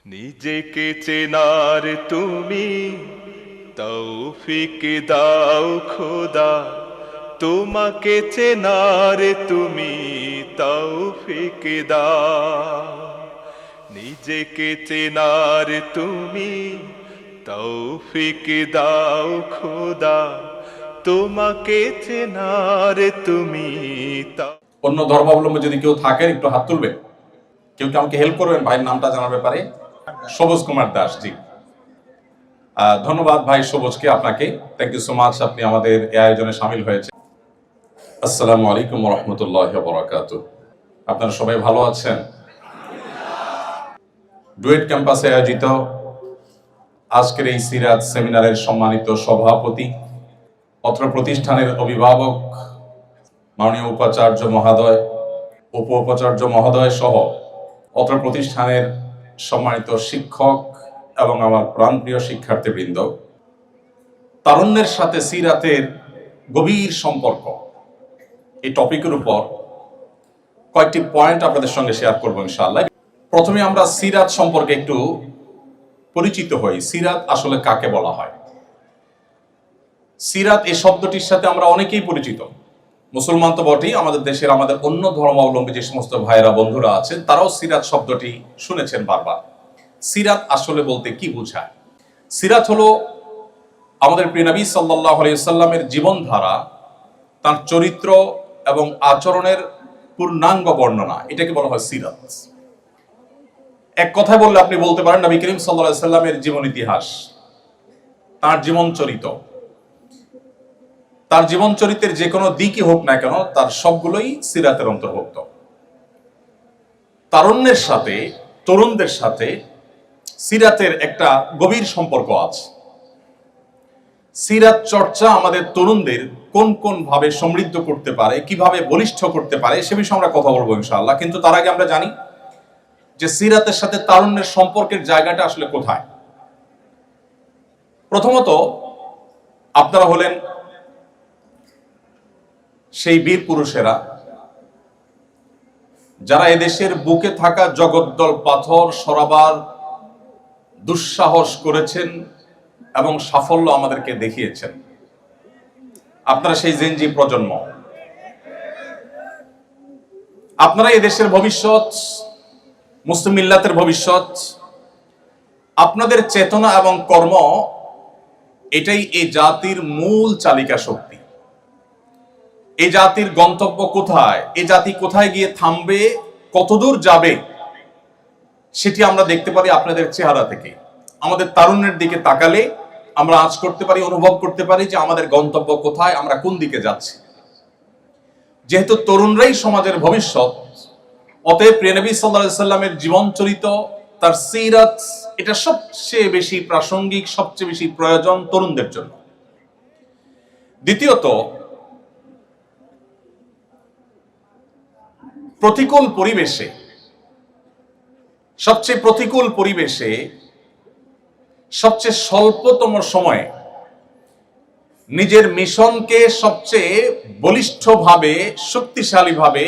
নিজেকে চেনার তুমি তৌফিক দাও খোদা, তোমাকে চেনার তুমি তৌফিক দাও। নিজেকে চেনার তুমি তৌফিক দাও খোদা, তোমাকে চেনার তুমি। অন্য ধর্মাবলম্বী যদি কেউ থাকেন একটু হাত তুলবেন। কেউ কি আমাকে হেল্প করবেন ভাইয়ের নামটা জানার ব্যাপারে? সবুজ কুমার দাস। জি, ধন্যবাদ ভাই সবুজকে, আপনাকে থ্যাংক ইউ সো মাচ, আপনি আমাদের এই আয়োজনে সামিল হয়েছেন। আসসালামু আলাইকুম ওয়া রাহমাতুল্লাহি ওয়া বারাকাতুহু। আপনারা সবাই ভালো আছেন? ডুয়েট ক্যাম্পাসে আয়োজিত আজকের এই সিরাত সেমিনারের সম্মানিত সভাপতি, অত্র প্রতিষ্ঠানের অভিভাবক, মাননীয় উপাচার্য মহোদয়, উপ উপাচার্য মহোদয় সহ অত্র প্রতিষ্ঠানের সম্মানিত শিক্ষক এবং আমার প্রাণপ্রিয় শিক্ষার্থীবৃন্দ, তারুণ্যের সাথে সিরাতের গভীর সম্পর্ক, এই টপিকের উপর কয়েকটি পয়েন্ট আপনাদের সঙ্গে শেয়ার করবো ইনশাআল্লাহ। প্রথমে আমরা সিরাত সম্পর্কে একটু পরিচিত হই। সিরাত আসলে কাকে বলা হয়? সিরাত এই শব্দটির সাথে আমরা অনেকেই পরিচিত, মুসলমান তো বটেই, আমাদের দেশের আমাদের অন্য ধর্মাবলম্বী যে সমস্ত ভাইয়েরা বন্ধুরা আছেন তারাও সিরাত শব্দটি শুনেছেন বারবার। সিরাত আসলে বলতে কি বোঝায়? সিরাত হলো আমাদের প্রিয় নবী সাল্লাল্লাহু আলাইহি ওয়াসাল্লামের জীবনধারা, তার চরিত্র এবং আচরণের পূর্ণাঙ্গ বর্ণনা, এটাকে বলা হয় সিরাত। এক কথায় বললে আপনি বলতে পারেন নবী করিম সাল্লাল্লাহু আলাইহি ওয়াসাল্লামের জীবন ইতিহাস, তার জীবন চরিত্র, তার জীবন চরিত্রের যে কোনো দিকই হোক না কেন তার সবগুলোই সিরাতের অন্তর্ভুক্ত। তারুণ্যের সাথে, তরুণদের সাথে সিরাতের একটা গভীর সম্পর্ক আছে। সিরাত চর্চা আমাদের তরুণদের কোন কোন ভাবে সমৃদ্ধ করতে পারে, কিভাবে বলিষ্ঠ করতে পারে, সে বিষয়ে আমরা কথা বলবো ইনশাআল্লাহ। কিন্তু তার আগে আমরা জানি যে সিরাতের সাথে তারুণ্যের সম্পর্কের জায়গাটা আসলে কোথায়। প্রথমত আপনারা হলেন সেই বীর পুরুষেরা যারা এদেশের বুকে থাকা জগদ্দল পাথর সরাবার দুঃসাহস করেছেন এবং সাফল্য আমাদেরকে দেখিয়েছেন। আপনারা সেই জেনজি প্রজন্ম, আপনারা এদেশের ভবিষ্যৎ, মুসলিম মিল্লাতের ভবিষ্যৎ। আপনাদের চেতনা এবং কর্ম এটাই এই জাতির মূল চালিকা শক্তি। এই জাতির গন্তব্য কোথায়, এই জাতি কোথায় গিয়ে থামবে, কতদূর যাবে, সেটি আমরা দেখতে পারি আপনাদের চেহারা থেকে। আমাদের তারুণ্যের দিকে তাকালে আমরা আজ করতে পারি, অনুভব করতে পারি যে আমাদের গন্তব্য কোথায়, আমরা কোন দিকে যাচ্ছি। যেহেতু তরুণরাই সমাজের ভবিষ্যৎ, অতএব প্রিয় নবী সাল্লাল্লাহু আলাইহি ওয়াসাল্লামের জীবন চরিত্র, তার সিরাত, এটা সবচেয়ে বেশি প্রাসঙ্গিক, সবচেয়ে বেশি প্রয়োজন তরুণদের জন্য। দ্বিতীয়ত, প্রতিকূল পরিবেশে, সবচেয়ে প্রতিকূল পরিবেশে, সবচেয়ে স্বল্পতম সময়ে নিজের মিশনকে সবচেয়ে বলিষ্ঠভাবে, শক্তিশালীভাবে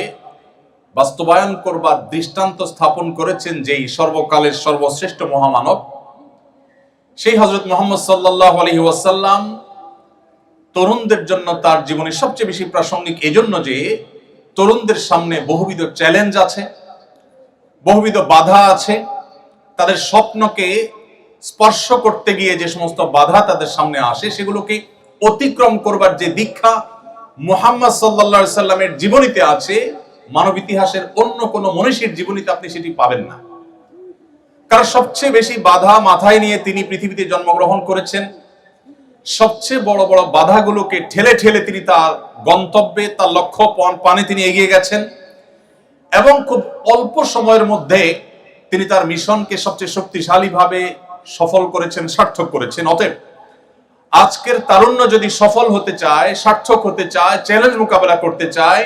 বাস্তবায়ন করবার দৃষ্টান্ত স্থাপন করেছেন যেই সর্বকালের সর্বশ্রেষ্ঠ মহামানব, সেই হযরত মুহাম্মদ সাল্লাল্লাহু আলাইহি ওয়াসাল্লাম তরুণদের জন্য তার জীবনে সবচেয়ে বেশি প্রাসঙ্গিক এজন্য যে তরুণদের সামনে বহুবিধ চ্যালেঞ্জ আছে, বহুবিধ বাধা আছে। তাদের স্বপ্নকে স্পর্শ করতে গিয়ে যে সমস্ত বাধা তাদের সামনে আসে সেগুলোকে অতিক্রম করবার যে দীক্ষা মুহাম্মদ সাল্লাল্লাহু আলাইহি সাল্লামের জীবনীতে আছে, মানব ইতিহাসের অন্য কোনো মনীষীর জীবনীতে আপনি সেটি পাবেন না। কারণ সবচেয়ে বেশি বাধা মাথায় নিয়ে তিনি পৃথিবীতে জন্মগ্রহণ করেছেন। সবচেয়ে বড় বড় বাধাগুলোকে ঠেলে ঠেলে তিনি তার গন্তব্যে, তার লক্ষ্য পানে তিনি এগিয়ে গেছেন এবং খুব অল্প সময়ের মধ্যে তিনি তার মিশনকে সবচেয়ে শক্তিশালীভাবে সফল করেছেন, সার্থক করেছেন। অতএব আজকের তারুণ্য যদি সফল হতে চায়, সার্থক হতে চায়, চ্যালেঞ্জ মোকাবেলা করতে চায়,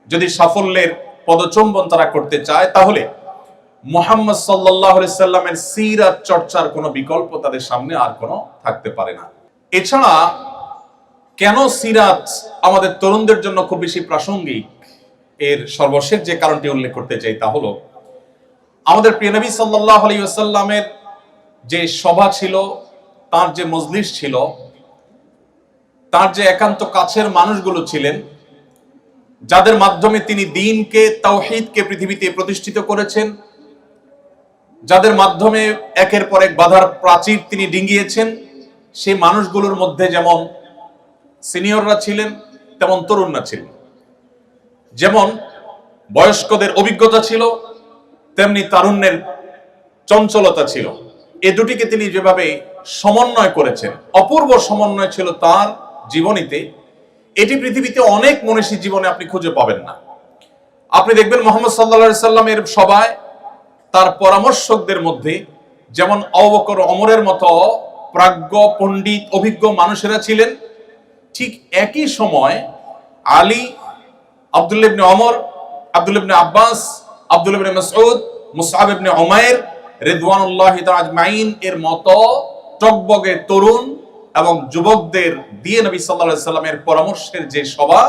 যদি সাফল্যের পদচুম্বন তারা করতে চায়, তাহলে মুহাম্মদ সাল্লাল্লাহু আলাইহি সাল্লামের সিরাত চর্চার কোনো বিকল্প তাদের সামনে আর কোনো থাকতে পারে না। এছাড়া কেন সিরাত আমাদের তরুণদের জন্য খুব বেশি প্রাসঙ্গিক, এর সর্বশেষ যে কারণটি উল্লেখ করতে চাই তা হলো আমাদের প্রিয় নবী সাল্লাল্লাহু আলাইহি ওয়াসাল্লামের যে সভা ছিল, তার যে মজলিস ছিল, তার যে একান্ত কাছের মানুষগুলো ছিলেন, যাদের মাধ্যমে তিনি দ্বীনকে, তাওহীদকে পৃথিবীতে প্রতিষ্ঠিত করেছেন, যাদের মাধ্যমে একের পর এক বাধার প্রাচীর তিনি ডিঙ্গিয়েছেন, সেই মানুষগুলোর মধ্যে যেমন সিনিয়ররা ছিলেন, তেমন তরুণরা ছিলেন। যেমন বয়স্কদের অভিজ্ঞতা ছিল, তেমনি তারুণ্যের চঞ্চলতা ছিল। এ দুটিকে তিনি যেভাবে সমন্বয় করেছেন, অপূর্ব সমন্বয় ছিল তার জীবনীতে। এটি পৃথিবীতে অনেক মনীষী জীবনে আপনি খুঁজে পাবেন না। আপনি দেখবেন মুহাম্মদ সাল্লাল্লাহু আলাইহি সাল্লামের সভায় তার পরামর্শকদের মধ্যে যেমন আবু বকর, ওমরের মতো প্রাজ্ঞ, পণ্ডিত, অভিজ্ঞ মানুষেরা ছিলেন, ঠিক একই সময় আলী, আব্দুল্লাহ ইবনে ওমর, আব্দুল্লাহ ইবনে আব্বাস, আব্দুল্লাহ ইবনে মাসউদ, মুসআব ইবনে উমাইর রিদওয়ানুল্লাহি তাআলা আজমাইন এর মতো টগবগে তরুণ এবং যুবকদের দিয়ে নবী সাল্লাল্লাহু আলাইহি সাল্লামের পরামর্শের যে সভা,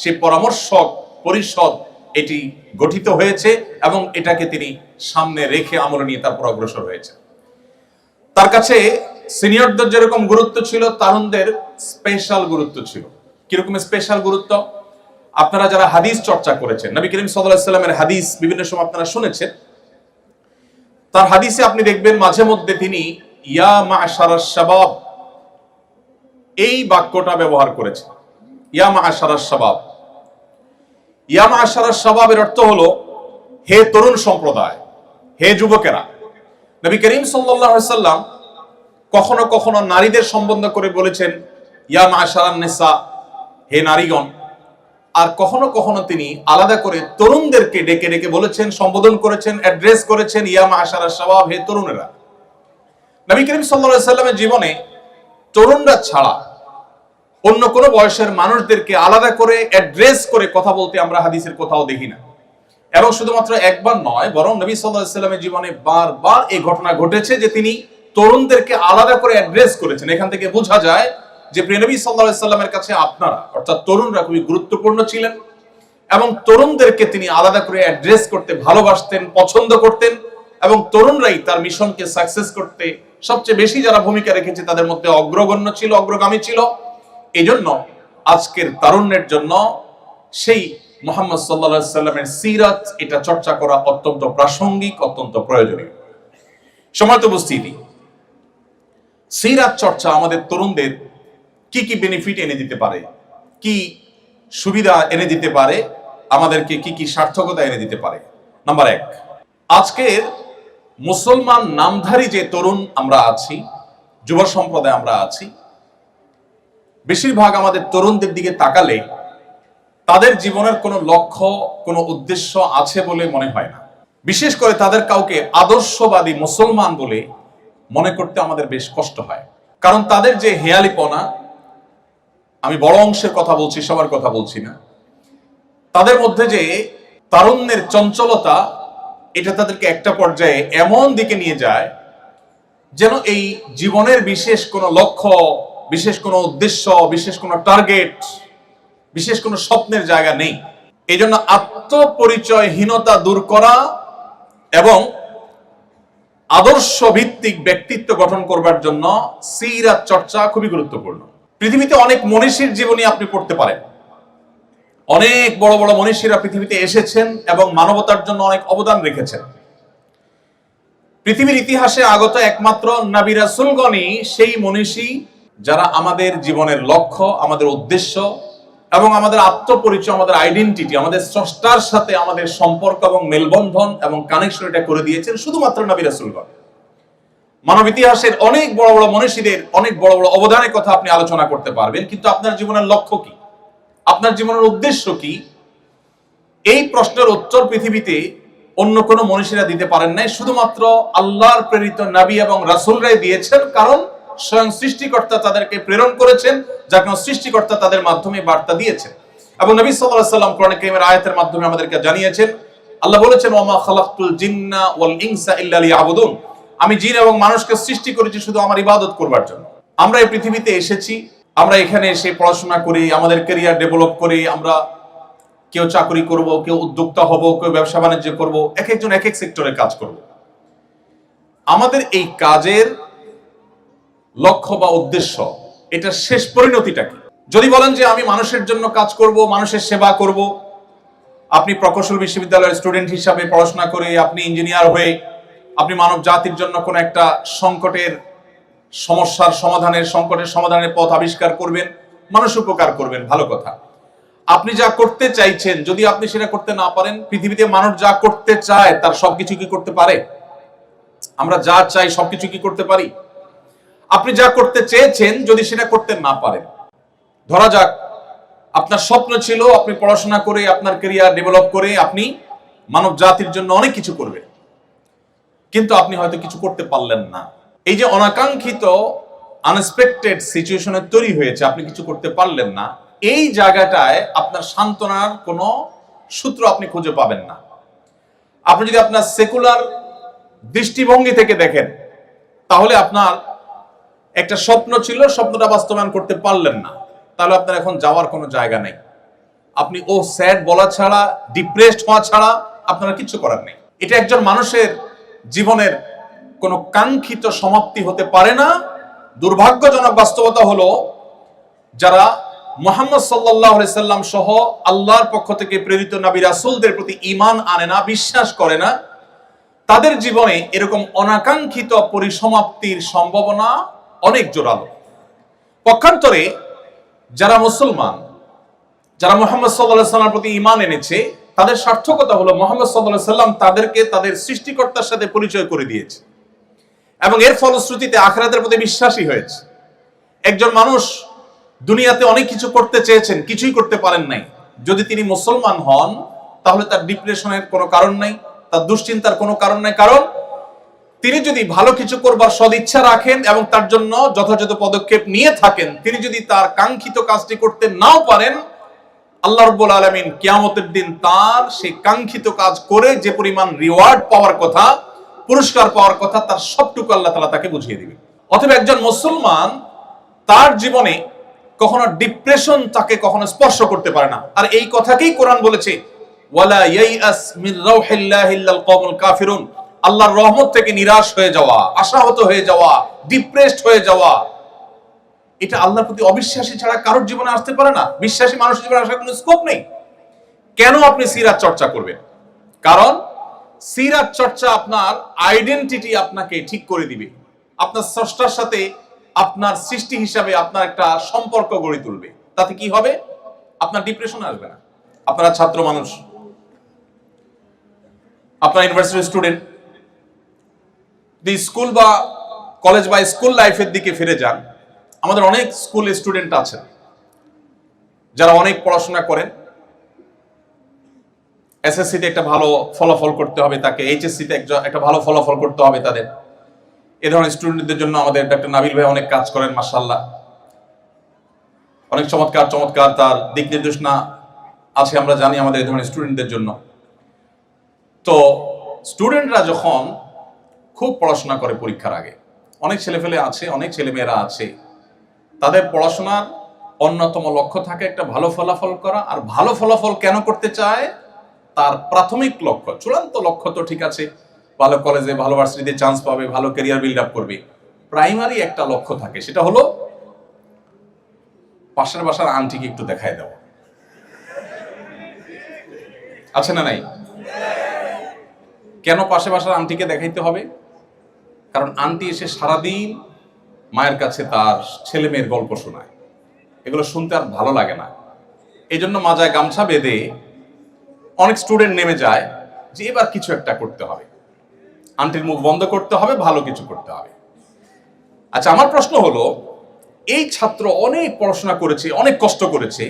সেই পরামর্শক পরিষদ এটি গঠিত হয়েছে এবং এটাকে তিনি সামনে রেখে আমল নিয়ে তারপর অগ্রসর হয়েছে। তার কাছে সিনিয়রদের যেরকম গুরুত্ব ছিল, তারুণদের স্পেশাল গুরুত্ব ছিল। কিরকম স্পেশাল গুরুত্ব? আপনারা যারা হাদিস চর্চা করেছেন, নবী করিম সাল্লাল্লাহু আলাইহি সাল্লামের হাদিস বিভিন্ন সময় আপনারা শুনেছেন, তার হাদিসে আপনি দেখবেন মাঝে মধ্যে তিনি ইয়া মা'শারাশ শাবাব এই বাক্যটা ব্যবহার করেছেন। ইয়া মা'শারাশ শাবাব, ইয়া মা'শারাশ শাবাবের অর্থ হলো হে তরুণ সম্প্রদায়, হে যুবকেরা। নবী করিম সাল্লাল্লাহু আলাইহি সাল্লাম কখনো কখনো নারীদের সম্বোধন করে বলেছেন ইয়া মা'শারান নিসা, হে নারীগণ। আর কখনো কখনো তিনি আলাদা করে তরুণদেরকে ডেকে ডেকে বলেছেন, সম্বোধন করেছেন, অ্যাড্রেস করেছেন ইয়া মা'শারাশ শাবাব, হে তরুণেরা। নবী করিম সাল্লাল্লাহু আলাইহি সাল্লামের জীবনে তরুণরা ছাড়া অন্য কোনো বয়সের মানুষদেরকে আলাদা করে অ্যাড্রেস করে কথা বলতে আমরা হাদিসের কোথাও দেখি না। এবং শুধুমাত্র একবার নয়, বরং নবী সাল্লাল্লাহু আলাইহি সাল্লামের জীবনে বারবার এই ঘটনা ঘটেছে যে তিনি তরুণদেরকে আলাদা করে অ্যাড্রেস করেছেন। এখান থেকে বোঝা যায় যে প্রিয় নবী সাল্লাল্লাহু আলাইহি সাল্লামের কাছে আপনারা অর্থাৎ তরুণরা খুবই গুরুত্বপূর্ণ ছিলেন এবং তরুণদেরকে তিনি আলাদা করে অ্যাড্রেস করতে ভালোবাসতেন, পছন্দ করতেন এবং তরুণরাই তার মিশনকে সাকসেস করতে সবচেয়ে বেশি যারা ভূমিকা রেখেছে তাদের মধ্যে অগ্রগণ্য ছিল, অগ্রগামী ছিল। এই জন্য আজকের তারুণ্যের জন্য সেই মুহাম্মদ সাল্লাল্লাহু আলাইহি সাল্লামের সিরাত এটা চর্চা করা অত্যন্ত প্রাসঙ্গিক, অত্যন্ত প্রয়োজনীয়। সম্মানিত উপস্থিতি, সিরাত চর্চা আমাদের তরুণদের কি কি বেনিফিট এনে দিতে পারে, কি সুবিধা এনে দিতে পারে, আমাদেরকে কি কি সার্থকতা এনে দিতে পারে। নাম্বার 1, আজকের মুসলমান নামধারী যে তরুণ আমরা আছি, যুব সম্প্রদায় আমরা আছি, বেশিরভাগ আমাদের তরুণদের দিকে তাকালে তাদের জীবনের কোনো লক্ষ্য, কোনো উদ্দেশ্য আছে বলে মনে হয় না। বিশেষ করে তাদের কাউকে আদর্শবাদী মুসলমান বলে মনে করতে আমাদের বেশ কষ্ট হয়। কারণ তাদের যে হেয়ালিপনা, আমি বড় অংশের কথা বলছি, সবার কথা বলছি না, তাদের মধ্যে যে তারুণ্যের চঞ্চলতা, এটা তাদেরকে একটা পর্যায়ে এমন দিকে নিয়ে যায় যেন এই জীবনের বিশেষ কোনো লক্ষ্য, বিশেষ কোনো উদ্দেশ্য, বিশেষ কোনো টার্গেট, বিশেষ কোনো স্বপ্নের জায়গা নেই। এই জন্য আত্মপরিচয়হীনতা দূর করা এবং আদর্শ ভিত্তিক ব্যক্তিত্ব গঠন করবার জন্য সিরাত চর্চা খুবই গুরুত্বপূর্ণ। পৃথিবীতে অনেক মনীষীর জীবনী আপনি পড়তে পারেন। অনেক বড় বড় মনীষীরা পৃথিবীতে এসেছেন এবং মানবতার জন্য অনেক অবদান রেখেছেন। পৃথিবীর ইতিহাসে আগত একমাত্র নবী রাসূলগণই সেই মনীষী যারা আমাদের জীবনের লক্ষ্য, আমাদের উদ্দেশ্য এবং আমাদের আত্মপরিচয়, আমাদের আইডেন্টিটি, আমাদের স্রষ্টার সাথে আমাদের সম্পর্ক এবং মেলবন্ধন এবং কানেকশন এটা করে দিয়েছেন শুধুমাত্র নবী রাসূলগণ। মানব ইতিহাসের অনেক বড় বড় মনীষীদের অনেক বড় বড় অবদানের কথা আপনি আলোচনা করতে পারবেন, কিন্তু আপনার জীবনের লক্ষ্য কি, আপনার জীবনের উদ্দেশ্য কি, এই প্রশ্নের উত্তর পৃথিবীতে অন্য কোনো মনীষীরা দিতে পারেন নাই। শুধুমাত্র আল্লাহর প্রেরিত নবী এবং রাসূলরাই দিয়েছেন, কারণ স্বয়ং সৃষ্টিকর্তা তাদেরকে প্রেরণ করেছেন, যার কারণে সৃষ্টিকর্তা তাদের মাধ্যমে বার্তা দিয়েছেন। এবং নবী সাল্লাল্লাহু আলাইহি সাল্লাম কোরআন কারীমের আয়াতের মাধ্যমে আমাদেরকে জানিয়েছেন, আল্লাহ বলেছেন ওয়ামা খালাকতুল জিন্না ওয়াল ইনসা ইল্লা লিয়াবুদুন, আমি জিন এবং মানুষকে সৃষ্টি করেছি শুধু আমার ইবাদত করবার জন্য। আমরা এই পৃথিবীতে এসেছি, আমরা এখানে এসে পড়াশোনা করি, আমাদের ক্যারিয়ার ডেভেলপ করি, আমরা কেউ চাকরি করব, কেউ উদ্যোক্তা হব, কেউ ব্যবসা বাণিজ্য করব, এক একজন এক এক সেক্টরে কাজ করব। আমাদের এই কাজের লক্ষ্য বা উদ্দেশ্য, এটা শেষ পরিণতিটা কি? যদি বলেন যে আমি মানুষের জন্য কাজ করব, মানুষের সেবা করব, আপনি প্রকৌশল বিশ্ববিদ্যালয়ের স্টুডেন্ট হিসাবে পড়াশোনা করে আপনি ইঞ্জিনিয়ার হয়ে আপনি মানব জাতির জন্য কোন একটা সংকটের সমাধানের পথ আবিষ্কার করবেন, মানুষ উপকার করবেন, ভালো কথা। আপনি যা করতে চাইছেন যদি আপনি সেটা করতে না পারেন, পৃথিবীতে মানুষ যা করতে চায় তার সবকিছু কি করতে পারে? আমরা যা চাই সবকিছু কি করতে পারি? আপনি যা করতে চেয়েছেন যদি সেটা করতে না পারেন, ধরা যাক আপনার স্বপ্ন ছিল আপনি পড়াশোনা করে আপনার ক্যারিয়ার ডেভেলপ করে আপনি মানব জাতির জন্য অনেক কিছু করবেন, কিন্তু আপনি হয়তো কিছু করতে পারলেন না। এই যে অনাকাঙ্ক্ষিত আনএক্সপেক্টেড সিচুয়েশনে তৈরি হয়েছে, আপনি কিছু করতে পারলেন না, এই জায়গাটায় আপনার সান্ত্বনার কোনো সূত্র আপনি খুঁজে পাবেন না। আপনি যদি আপনার সেকুলার দৃষ্টিভঙ্গি থেকে দেখেন, তাহলে আপনার একটা স্বপ্ন ছিল, স্বপ্নটা বাস্তবায়ন করতে পারলেন না, তাহলে আপনার এখন যাওয়ার কোনো জায়গা নেই। আপনি ও স্যাড বলা ছাড়া, ডিপ্রেসড হওয়া ছাড়া আপনার কিছু করার নেই। এটা একজন মানুষের জীবনের কোনো কাঙ্ক্ষিত সমাপ্তি হতে পারে না। দুর্ভাগ্যজনক বাস্তবতা হলো যারা মুহাম্মদ সাল্লাল্লাহু আলাইহি সাল্লাম সহ আল্লাহর পক্ষ থেকে প্রেরিত নবী রাসূলদের প্রতি ঈমান আনে না, বিশ্বাস করে না, তাদের জীবনে এরকম অনাকাঙ্ক্ষিত পরিসমাপ্তির সম্ভাবনা অনেক জোরালো। পক্ষান্তরে যারা মুসলমান, যারা মুহাম্মদ সাল্লাল্লাহু আলাইহি সাল্লামের প্রতি ঈমান এনেছে, তাদের সার্থকতা হলো মুহাম্মদ সাল্লাল্লাহু আলাইহি সাল্লাম তাদেরকে তাদের সৃষ্টিকর্তার সাথে পরিচয় করে দিয়েছে এবং এর ফলশ্রুতিতে আখিরাতের প্রতি বিশ্বাসী হয়েছে। একজন মানুষ দুনিয়াতে অনেক কিছু করতে চেয়েছেন, কিছুই করতে পারেন নাই, যদি তিনি মুসলমান হন তাহলে তার ডিপ্রেশনের কোনো কারণ নাই, তার দুশ্চিন্তার কোনো কারণ নাই, কারণ তিনি যদি ভালো কিছু করবার সদিচ্ছা রাখেন এবং তার জন্য যথাযথ পদক্ষেপ নিয়ে থাকেন, তিনি যদি তার কাঙ্ক্ষিত কাজটি করতে নাও পারেন, আল্লাহ রাব্বুল আলামিন কিয়ামতের দিন তার সেই কাঙ্ক্ষিত কাজ করে যে পরিমাণ রিওয়ার্ড পাওয়ার কথা, পুরস্কার পাওয়ার কথা, তার সবটুকু আল্লাহ তাআলা তাকে বুঝিয়ে দিবেন। অতএব একজন মুসলমান তার জীবনে কখনো ডিপ্রেশন তাকে কখনো স্পর্শ করতে পারে না। আর এই কথাকেই কোরআন বলেছে, ওয়ালা ইয়াইআস মির রাউহিল্লাহি ইল্লাল কওমুল কাফিরুন, আল্লাহর রহমত থেকে নিরাশ হয়ে যাওয়া, আশাহত হয়ে যাওয়া, ডিপ্রেসড হয়ে যাওয়া, এটা আল্লাহর প্রতি অবিশ্বাসী ছাড়া কারোর জীবনে আসতে পারে না। বিশ্বাসী মানুষের জীবনে আসার কোনো স্কোপ নেই। কেন আপনি সিরাত চর্চা করবেন? কারণ সিরাত চর্চা আপনার আইডেন্টিটি আপনাকে ঠিক করে দিবে, আপনার স্রষ্টার সাথে আপনার সৃষ্টি হিসাবে আপনার একটা সম্পর্ক গড়ে তুলবে। তাতে কি হবে? আপনার ডিপ্রেশন আসবে না। আপনারা ছাত্র মানুষ, আপনার ইউনিভার্সিটি স্টুডেন্ট, স্কুল বা কলেজ বা স্কুল লাইফের দিকে ফিরে যান। আমাদের অনেক স্কুল স্টুডেন্ট আছেন যারা অনেক পড়াশোনা করেন, এসএসসিতে একটা ভালো ফলাফল করতে হবে তাকে, এইচএসসিতে একটা ভালো ফলাফল করতে হবে তাদের। এ ধরনের স্টুডেন্টদের জন্য আমাদের ডক্টর নাবিল ভাই অনেক কাজ করেন, মাশাআল্লাহ, অনেক চমৎকার চমৎকার তার দিক নির্দেশনা আছে, আমরা জানি আমাদের এই ধরনের স্টুডেন্টদের জন্য। তো স্টুডেন্টরা যখন খুব পড়াশোনা করে পরীক্ষার আগে, অনেক ছেলেপেলে আছে, অনেক ছেলেমেয়েরা আছে, তাদের পড়াশোনার অন্যতম লক্ষ্য থাকে একটা ভালো ফলাফল করা। আর ভালো ফলাফল কেন করতে চায়? তার প্রাথমিক লক্ষ্য, চূড়ান্ত লক্ষ্য তো ঠিক আছে, ভালো কলেজে ভালো ভার্সিটিতে চান্স পাবে, ভালো ক্যারিয়ার বিল্ড আপ করবে। প্রাইমারি একটা লক্ষ্য থাকে, সেটা হলো পাশের বাসার আন্টিকে একটু দেখায় দেওয়া। আছে না নাই? কেন পাশের বাসার আন্টিকে দেখাইতে হবে? কারণ আন্টি এসে সারাদিন মায়ের কাছে তার ছেলে মেয়ের গল্প শোনায়, এগুলো শুনতে আর ভালো লাগে না। এই জন্য মাজায় গামছা বেঁধে অনেক স্টুডেন্ট নেমে যায় যে এবার কিছু একটা করতে হবে, আন্টির মুখ বন্ধ করতে হবে, ভালো কিছু করতে হবে। আচ্ছা, আমার প্রশ্ন হলো, এই ছাত্র অনেক পড়াশোনা করেছে, অনেক কষ্ট করেছে,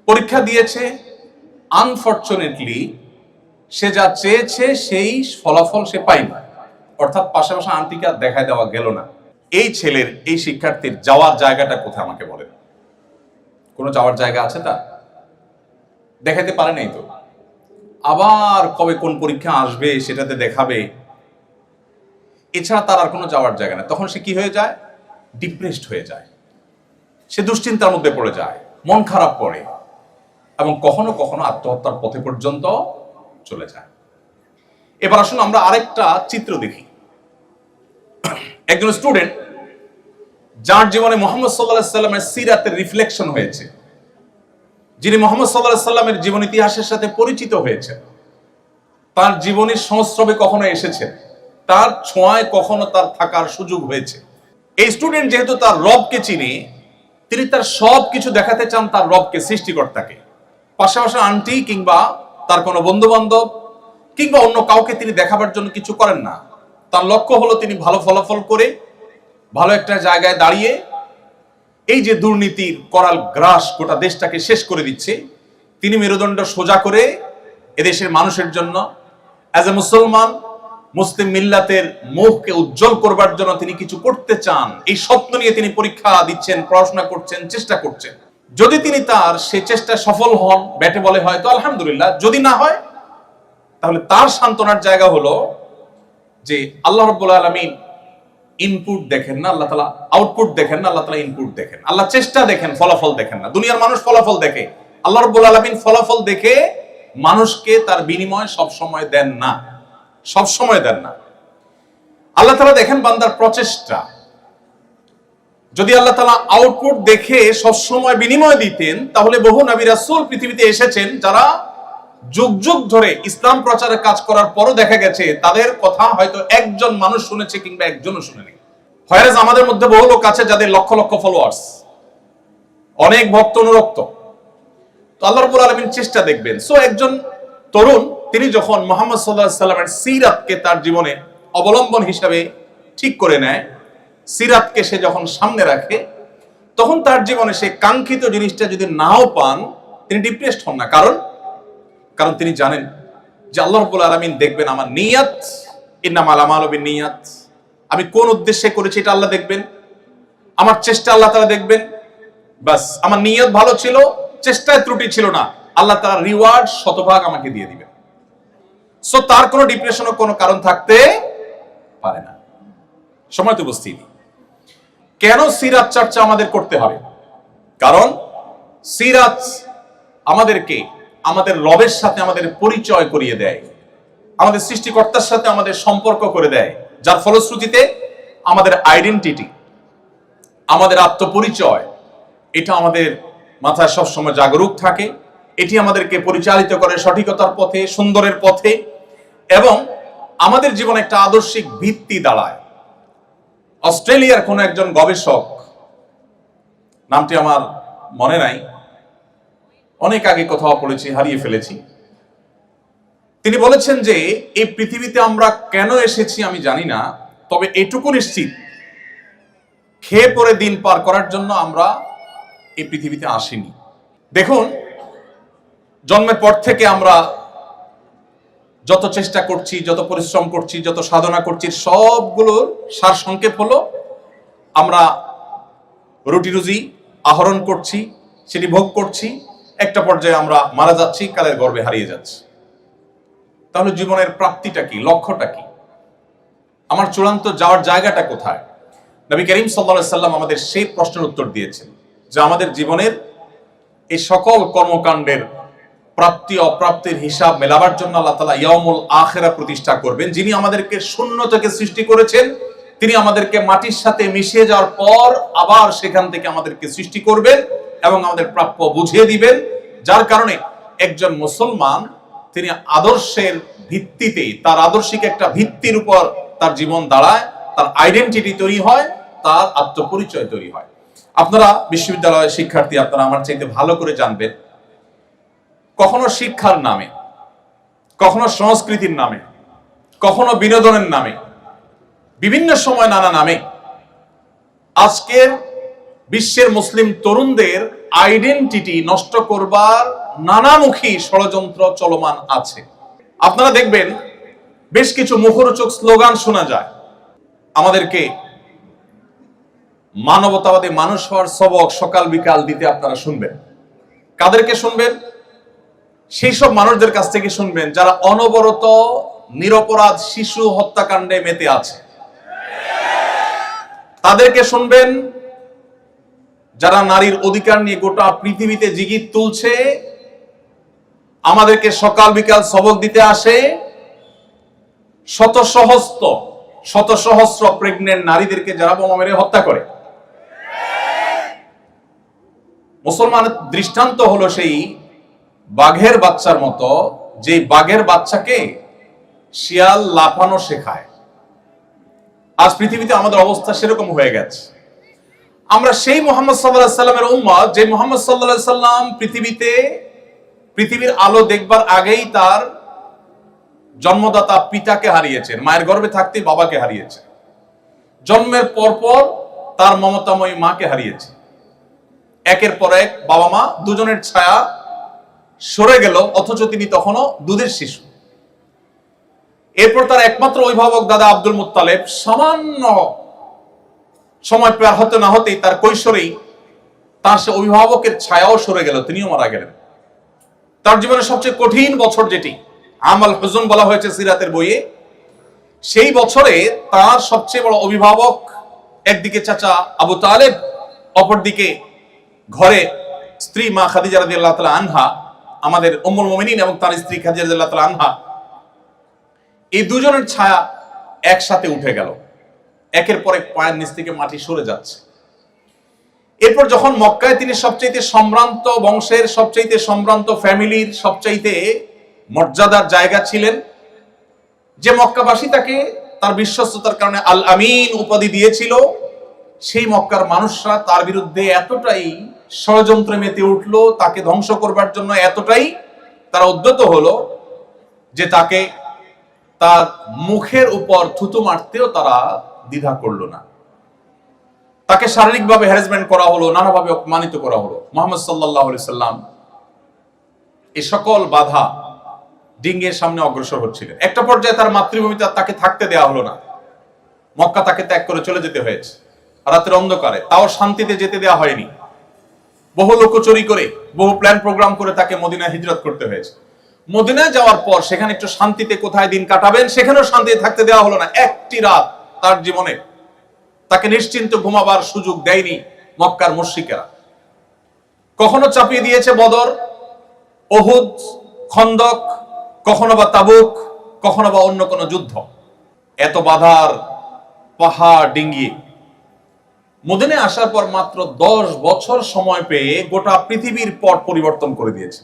পরীক্ষা দিয়েছে, আনফরচুনেটলি সে যা চেয়েছে সেই ফলাফল সে পায়নি, অর্থাৎ পাশাপাশি আন্টিকে আর দেখায় দেওয়া গেল না। এই ছেলের, এই শিক্ষার্থীর যাওয়ার জায়গাটা কোথায় আমাকে বলেন? কোনো যাওয়ার জায়গা আছে তার? দেখাতে পারে নাই তো, আবার কবে কোন পরীক্ষা আসবে সেটাতে দেখাবে, এছাড়া তার আর কোনো যাওয়ার জায়গা নেই। তখন সে কি হয়ে যায়? ডিপ্রেসড হয়ে যায়, সে দুশ্চিন্তার মধ্যে পড়ে যায়, মন খারাপ করে এবং কখনো কখনো আত্মহত্যার পথে পর্যন্ত চলে যায়। এবার আসুন আমরা আরেকটা চিত্র দেখি। একজন স্টুডেন্ট যার জীবনে মোহাম্মদ সাল্লাল্লাহু আলাইহি সাল্লামের সিরাতের রিফ্লেকশন হয়েছে, যিনি মোহাম্মদ সাল্লাল্লাহু আলাইহি সাল্লামের জীবন ইতিহাসের সাথে পরিচিত হয়েছে, তার জীবনের সংস্রবে কখনো এসেছে, তার ছোঁয়ায় কখনো তার থাকার সুযোগ হয়েছে। এই স্টুডেন্ট যেহেতু তার রবকে চিনে, তিনি তার সব কিছু দেখাতে চান তার রবকে, সৃষ্টিকর্তাকে। পাশাপাশি আন্টি কিংবা তার কোনো বন্ধু বান্ধব কিংবা অন্য কাউকে তিনি দেখাবার জন্য কিছু করেন না। তার লক্ষ্য হলো তিনি ভালো ফলাফল করে ভালো একটা জায়গায় দাঁড়িয়ে এই যে দুর্নীতির করাল গ্রাস গোটা দেশটাকে শেষ করে দিচ্ছে, তিনি মেরুদণ্ড সোজা করে এদেশের মানুষের জন্য অ্যাজ এ মুসলমান মুসলিম মিল্লাতের মুখকে উজ্জ্বল করবার জন্য তিনি কিছু করতে চান। এই স্বপ্ন নিয়ে তিনি পরীক্ষা দিচ্ছেন, পড়াশোনা করছেন, চেষ্টা করছেন। যদি তিনি তার সে চেষ্টা সফল হন, ব্যাটে বলে হয় তো আলহামদুলিল্লাহ, যদি না হয় তাহলে তার সান্ত্বনার জায়গা হলো যে আল্লাহ রাব্বুল আলামিন ইনপুট দেখেন না, আল্লাহ তাআলা আউটপুট দেখেন না, আল্লাহ তাআলা ইনপুট দেখেন। আল্লাহ চেষ্টা দেখেন, ফলাফল দেখেন না। দুনিয়ার মানুষ ফলাফল দেখে, আল্লাহ রাব্বুল আলামিন ফলাফল দেখে মানুষকে তার বিনিময় সব সময় দেন না, সব সময় দেন না। আল্লাহ তাআলা দেখেন বান্দার প্রচেষ্টা। যদি আল্লাহ তাআলা আউটপুট দেখে সব সময় বিনিময় দিতেন, তাহলে বহু নবী রাসূল পৃথিবীতে এসেছেন যারা যুগ যুগ ধরে ইসলাম প্রচারের কাজ করার পরও দেখা গেছে তাদের কথা হয়তো একজন মানুষ শুনেছে কিংবা একজনও শুনেনি। হয়রাজ আমাদের মধ্যে বহু লোক আছে যাদের লক্ষ লক্ষ ফলোয়ার্স, অনেক ভক্ত অনুরক্ত। তো আল্লাহ রাব্বুল আলামিন চেষ্টা দেখবেন। সো একজন তরুণ তিনি যখন মুহাম্মদ সাল্লাল্লাহু আলাইহি সাল্লামের সিরাতকে তার জীবনে অবলম্বন হিসাবে ঠিক করে নেয়, সিরাতকে সে যখন সামনে রাখে, তখন তার জীবনে সে কাঙ্ক্ষিত জিনিসটা যদি নাও পান, তিনি ডিপ্রেসড হন না। কারণ তিনি জানেন যে আল্লাহ রাব্বুল আলামিন দেখবেন আমার নিয়ত, ইন্নামাল আমালু বিন্নিয়াত, আমি কোন উদ্দেশ্যে করেছি এটা আল্লাহ দেখবেন, আমার চেষ্টা আল্লাহ তাআলা দেখবেন। বাস আমার নিয়ত ভালো ছিল, চেষ্টায় ত্রুটি ছিল না, আল্লাহ তাআলা রিওয়ার্ড শতভাগ আমাকে দিয়ে দিবেন। সো তার কোনো ডিপ্রেশনের কোনো কারণ থাকতে পারে না। সময় তো উপস্থিতি কেন সিরাত চর্চা আমাদের করতে হবে? কারণ সিরাত আমাদেরকে আমাদের রবের সাথে আমাদের পরিচয় করিয়ে দেয়, আমাদের সৃষ্টিকর্তার সাথে আমাদের সম্পর্ক করে দেয়, যার ফলশ্রুতিতে আমাদের আইডেন্টিটি, আমাদের আত্মপরিচয়, এটা আমাদের মাথায় সবসময় জাগরুক থাকে। এটি আমাদেরকে পরিচালিত করে সঠিকতার পথে, সুন্দরের পথে, এবং আমাদের জীবনে একটা আদর্শিক ভিত্তি দাঁড়ায়। অস্ট্রেলিয়ার কোন একজন গবেষক, নামটি আমার মনে নাই, অনেক আগে কোথাও পড়েছি, হারিয়ে ফেলেছি, তিনি বলেছেন যে এই পৃথিবীতে আমরা কেন এসেছি আমি জানি না, তবে এটুকু নিশ্চিত খেয়ে পরে দিন পার করার জন্য আমরা এই পৃথিবীতে আসিনি। দেখুন, জন্মের পর থেকে আমরা যত চেষ্টা করছি, যত পরিশ্রম করছি, যত সাধনা করছি, সবগুলোর সার সংক্ষেপ হলো আমরা রুটি রুজি আহরণ করছি, সেটি ভোগ করছি, একটা পর্যায়ে আমরা মারা যাচ্ছি, কালের গর্ভে হারিয়ে যাচ্ছি। তাহলে জীবনের প্রাপ্তিটা কি, লক্ষ্যটা কি, আমার চূড়ান্ত যাওয়ার জায়গাটা কোথায়? নবী করিম সাল্লাল্লাহু আলাইহি সাল্লাম আমাদের সেই প্রশ্নের উত্তর দিয়েছেন যে আমাদের জীবনের এই সকল কর্মকাণ্ডের প্রাপ্তি অপ্রাপ্তির হিসাব মেলাবার জন্য আল্লাহ তাআলা ইয়াউমুল আখিরা প্রতিষ্ঠা করবেন। যিনি আমাদেরকে শূন্য থেকে সৃষ্টি করেছেন, তিনি আমাদেরকে মাটির সাথে মিশিয়ে যাওয়ার পর আবার সেখান থেকে আমাদেরকে সৃষ্টি করবেন এবং আমাদের প্রাপ্য বুঝিয়ে দিবেন। যার কারণে একজন মুসলমান তিনি আদর্শের ভিত্তিতে, তার আদর্শিক একটা ভিত্তির উপর তার জীবন দাঁড়ায়, তার আইডেন্টিটি তৈরি হয়, তার আত্মপরিচয় তৈরি হয়। আপনারা বিশ্ববিদ্যালয়ের শিক্ষার্থী, আপনারা আমার চাইতে ভালো করে জানবেন, কখনো শিক্ষার নামে, কখনো সংস্কৃতির নামে, কখনো বিনোদনের নামে, বিভিন্ন সময় নানা নামে আজকের বিশ্বের মুসলিম তরুণদের আইডেন্টিটি নষ্ট করবার নানামুখী ষড়যন্ত্র চলমান আছে। আপনারা দেখবেন বেশ কিছু মুখরোচক স্লোগান শোনা যায়, আমাদেরকে মানবতাবাদী মানুষ হওয়ার সবক সকাল বিকাল দিতে আপনারা শুনবেন। কাদেরকে শুনবেন? সেই সব মানুষদের কাছ থেকে শুনবেন যারা অনবরত নিরপরাধ শিশু হত্যাকাণ্ডে মেতে আছে। তাদেরকে শুনবেন যারা নারীর অধিকার নিয়ে গোটা পৃথিবীতে জিগির তুলছে আমাদেরকে সকাল বিকাল সবক দিতে আসে, শত সহস্র প্রেগনেন্ট নারীদেরকে যারা বোমা মেরে হত্যা করে। মুসলমানের দৃষ্টান্ত হলো সেই বাঘের বাচ্চার মতো, যে বাঘের বাচ্চাকে শিয়াল লাফানো শেখায়। আজ পৃথিবীতে আমাদের অবস্থা সেরকম হয়ে গেছে। আমরা সেই মুহাম্মদ সাল্লাল্লাহু আলাইহি সাল্লামের উম্মত, যে মুহাম্মদ সাল্লাল্লাহু আলাইহি সাল্লাম পৃথিবীর আলো দেখবার আগেই তার জন্মদাতা পিতাকে হারিয়েছেন, মায়ের গর্ভে থাকতেই বাবাকে হারিয়েছেন, জন্মের পরপর তার মমতাময়ী মাকে হারিয়েছে। একের পর এক বাবা মা দুজনের ছায়া সরে গেল, অথচ তিনি তখনও দুধের শিশু। এরপর তার একমাত্র অভিভাবক দাদা আব্দুল মুত্তালেব সামান্য সময় পার হতে না হতেই তার কৈশোরেই তার সে অভিভাবকের ছায়াও সরে গেল, তিনিও মারা গেলেন। তার জীবনের সবচেয়ে কঠিন বছর, যেটি আমাল হুজুন বলা হয়েছে সিরাতের বইয়ে, সেই বছরে তার সবচেয়ে বড় অভিভাবক একদিকে চাচা আবু তালেব, অপরদিকে ঘরে স্ত্রী মা খাদিজা রাদিয়াল্লাহু তাআলা আনহা, আমাদের উম্মুল মুমিনিন, এবং তার স্ত্রী খাদিজা রাদিয়াল্লাহু তাআলা আনহা, এই দুজনের ছায়া একসাথে উঠে গেল। একের পর এক পায়ের নিচ থেকে মাটি সরে যাচ্ছে। এরপর যখন মক্কায় তিনি সবচাইতে সম্ভ্রান্ত বংশের, সবচাইতে সম্ভ্রান্ত ফ্যামিলির, সবচাইতে মর্যাদার জায়গা ছিলেন, যে মক্কাবাসী তাকে তার বিশ্বস্ততার কারণে আল আমিন উপাধি দিয়েছিল, সেই মক্কার মানুষরা তার বিরুদ্ধে এতটাই ষড়যন্ত্রে মেতে উঠলো, তাকে ধ্বংস করবার জন্য এতটাই তারা উদ্যত হলো যে তাকে তার মুখের উপর থুতু মারতেও তারা দ্বিধা করলো না। তাকে শারীরিকভাবে হ্যারাসমেন্ট করা হলো, নানাভাবে অপমানিত করা হলো। মুহাম্মদ সাল্লাল্লাহু আলাইহি সাল্লাম এই সকল বাধা ডিঙ্গিয়ে সামনে অগ্রসর হচ্ছিলেন। একটা পর্যায়ে তার মাতৃভূমিতে তাকে থাকতে দেওয়া হলো না, মক্কা তাকে ত্যাগ করে চলে যেতে হয়েছে রাতের অন্ধকারে, তাও শান্তিতে যেতে দেওয়া হয়নি। বহু লোকচুরি করে, বহু প্ল্যান প্রোগ্রাম করে তাকে মদিনায় হিজরত করতে হয়েছে। মদিনায় যাওয়ার পর সেখানে একটু শান্তিতে কোথায় দিন কাটাবেন, সেখানেও শান্তিতে থাকতে দেওয়া হলো না। একটি রাত তার জীবনে তাকে নিশ্চিন্ত ঘুমাবার সুযোগ দেয়নি মক্কার মুশরিকেরা। কখনো চাপিয়ে দিয়েছে বদর, উহুদ, খন্দক, কখনো বা তাবুক, কখনো বা অন্য কোনো যুদ্ধ। এত বাধার পাহাড় ডিঙ্গিয়ে মদিনায় আসার পর মাত্র 10 বছর সময় পেয়ে গোটা পৃথিবীর পট পরিবর্তন করে দিয়েছে।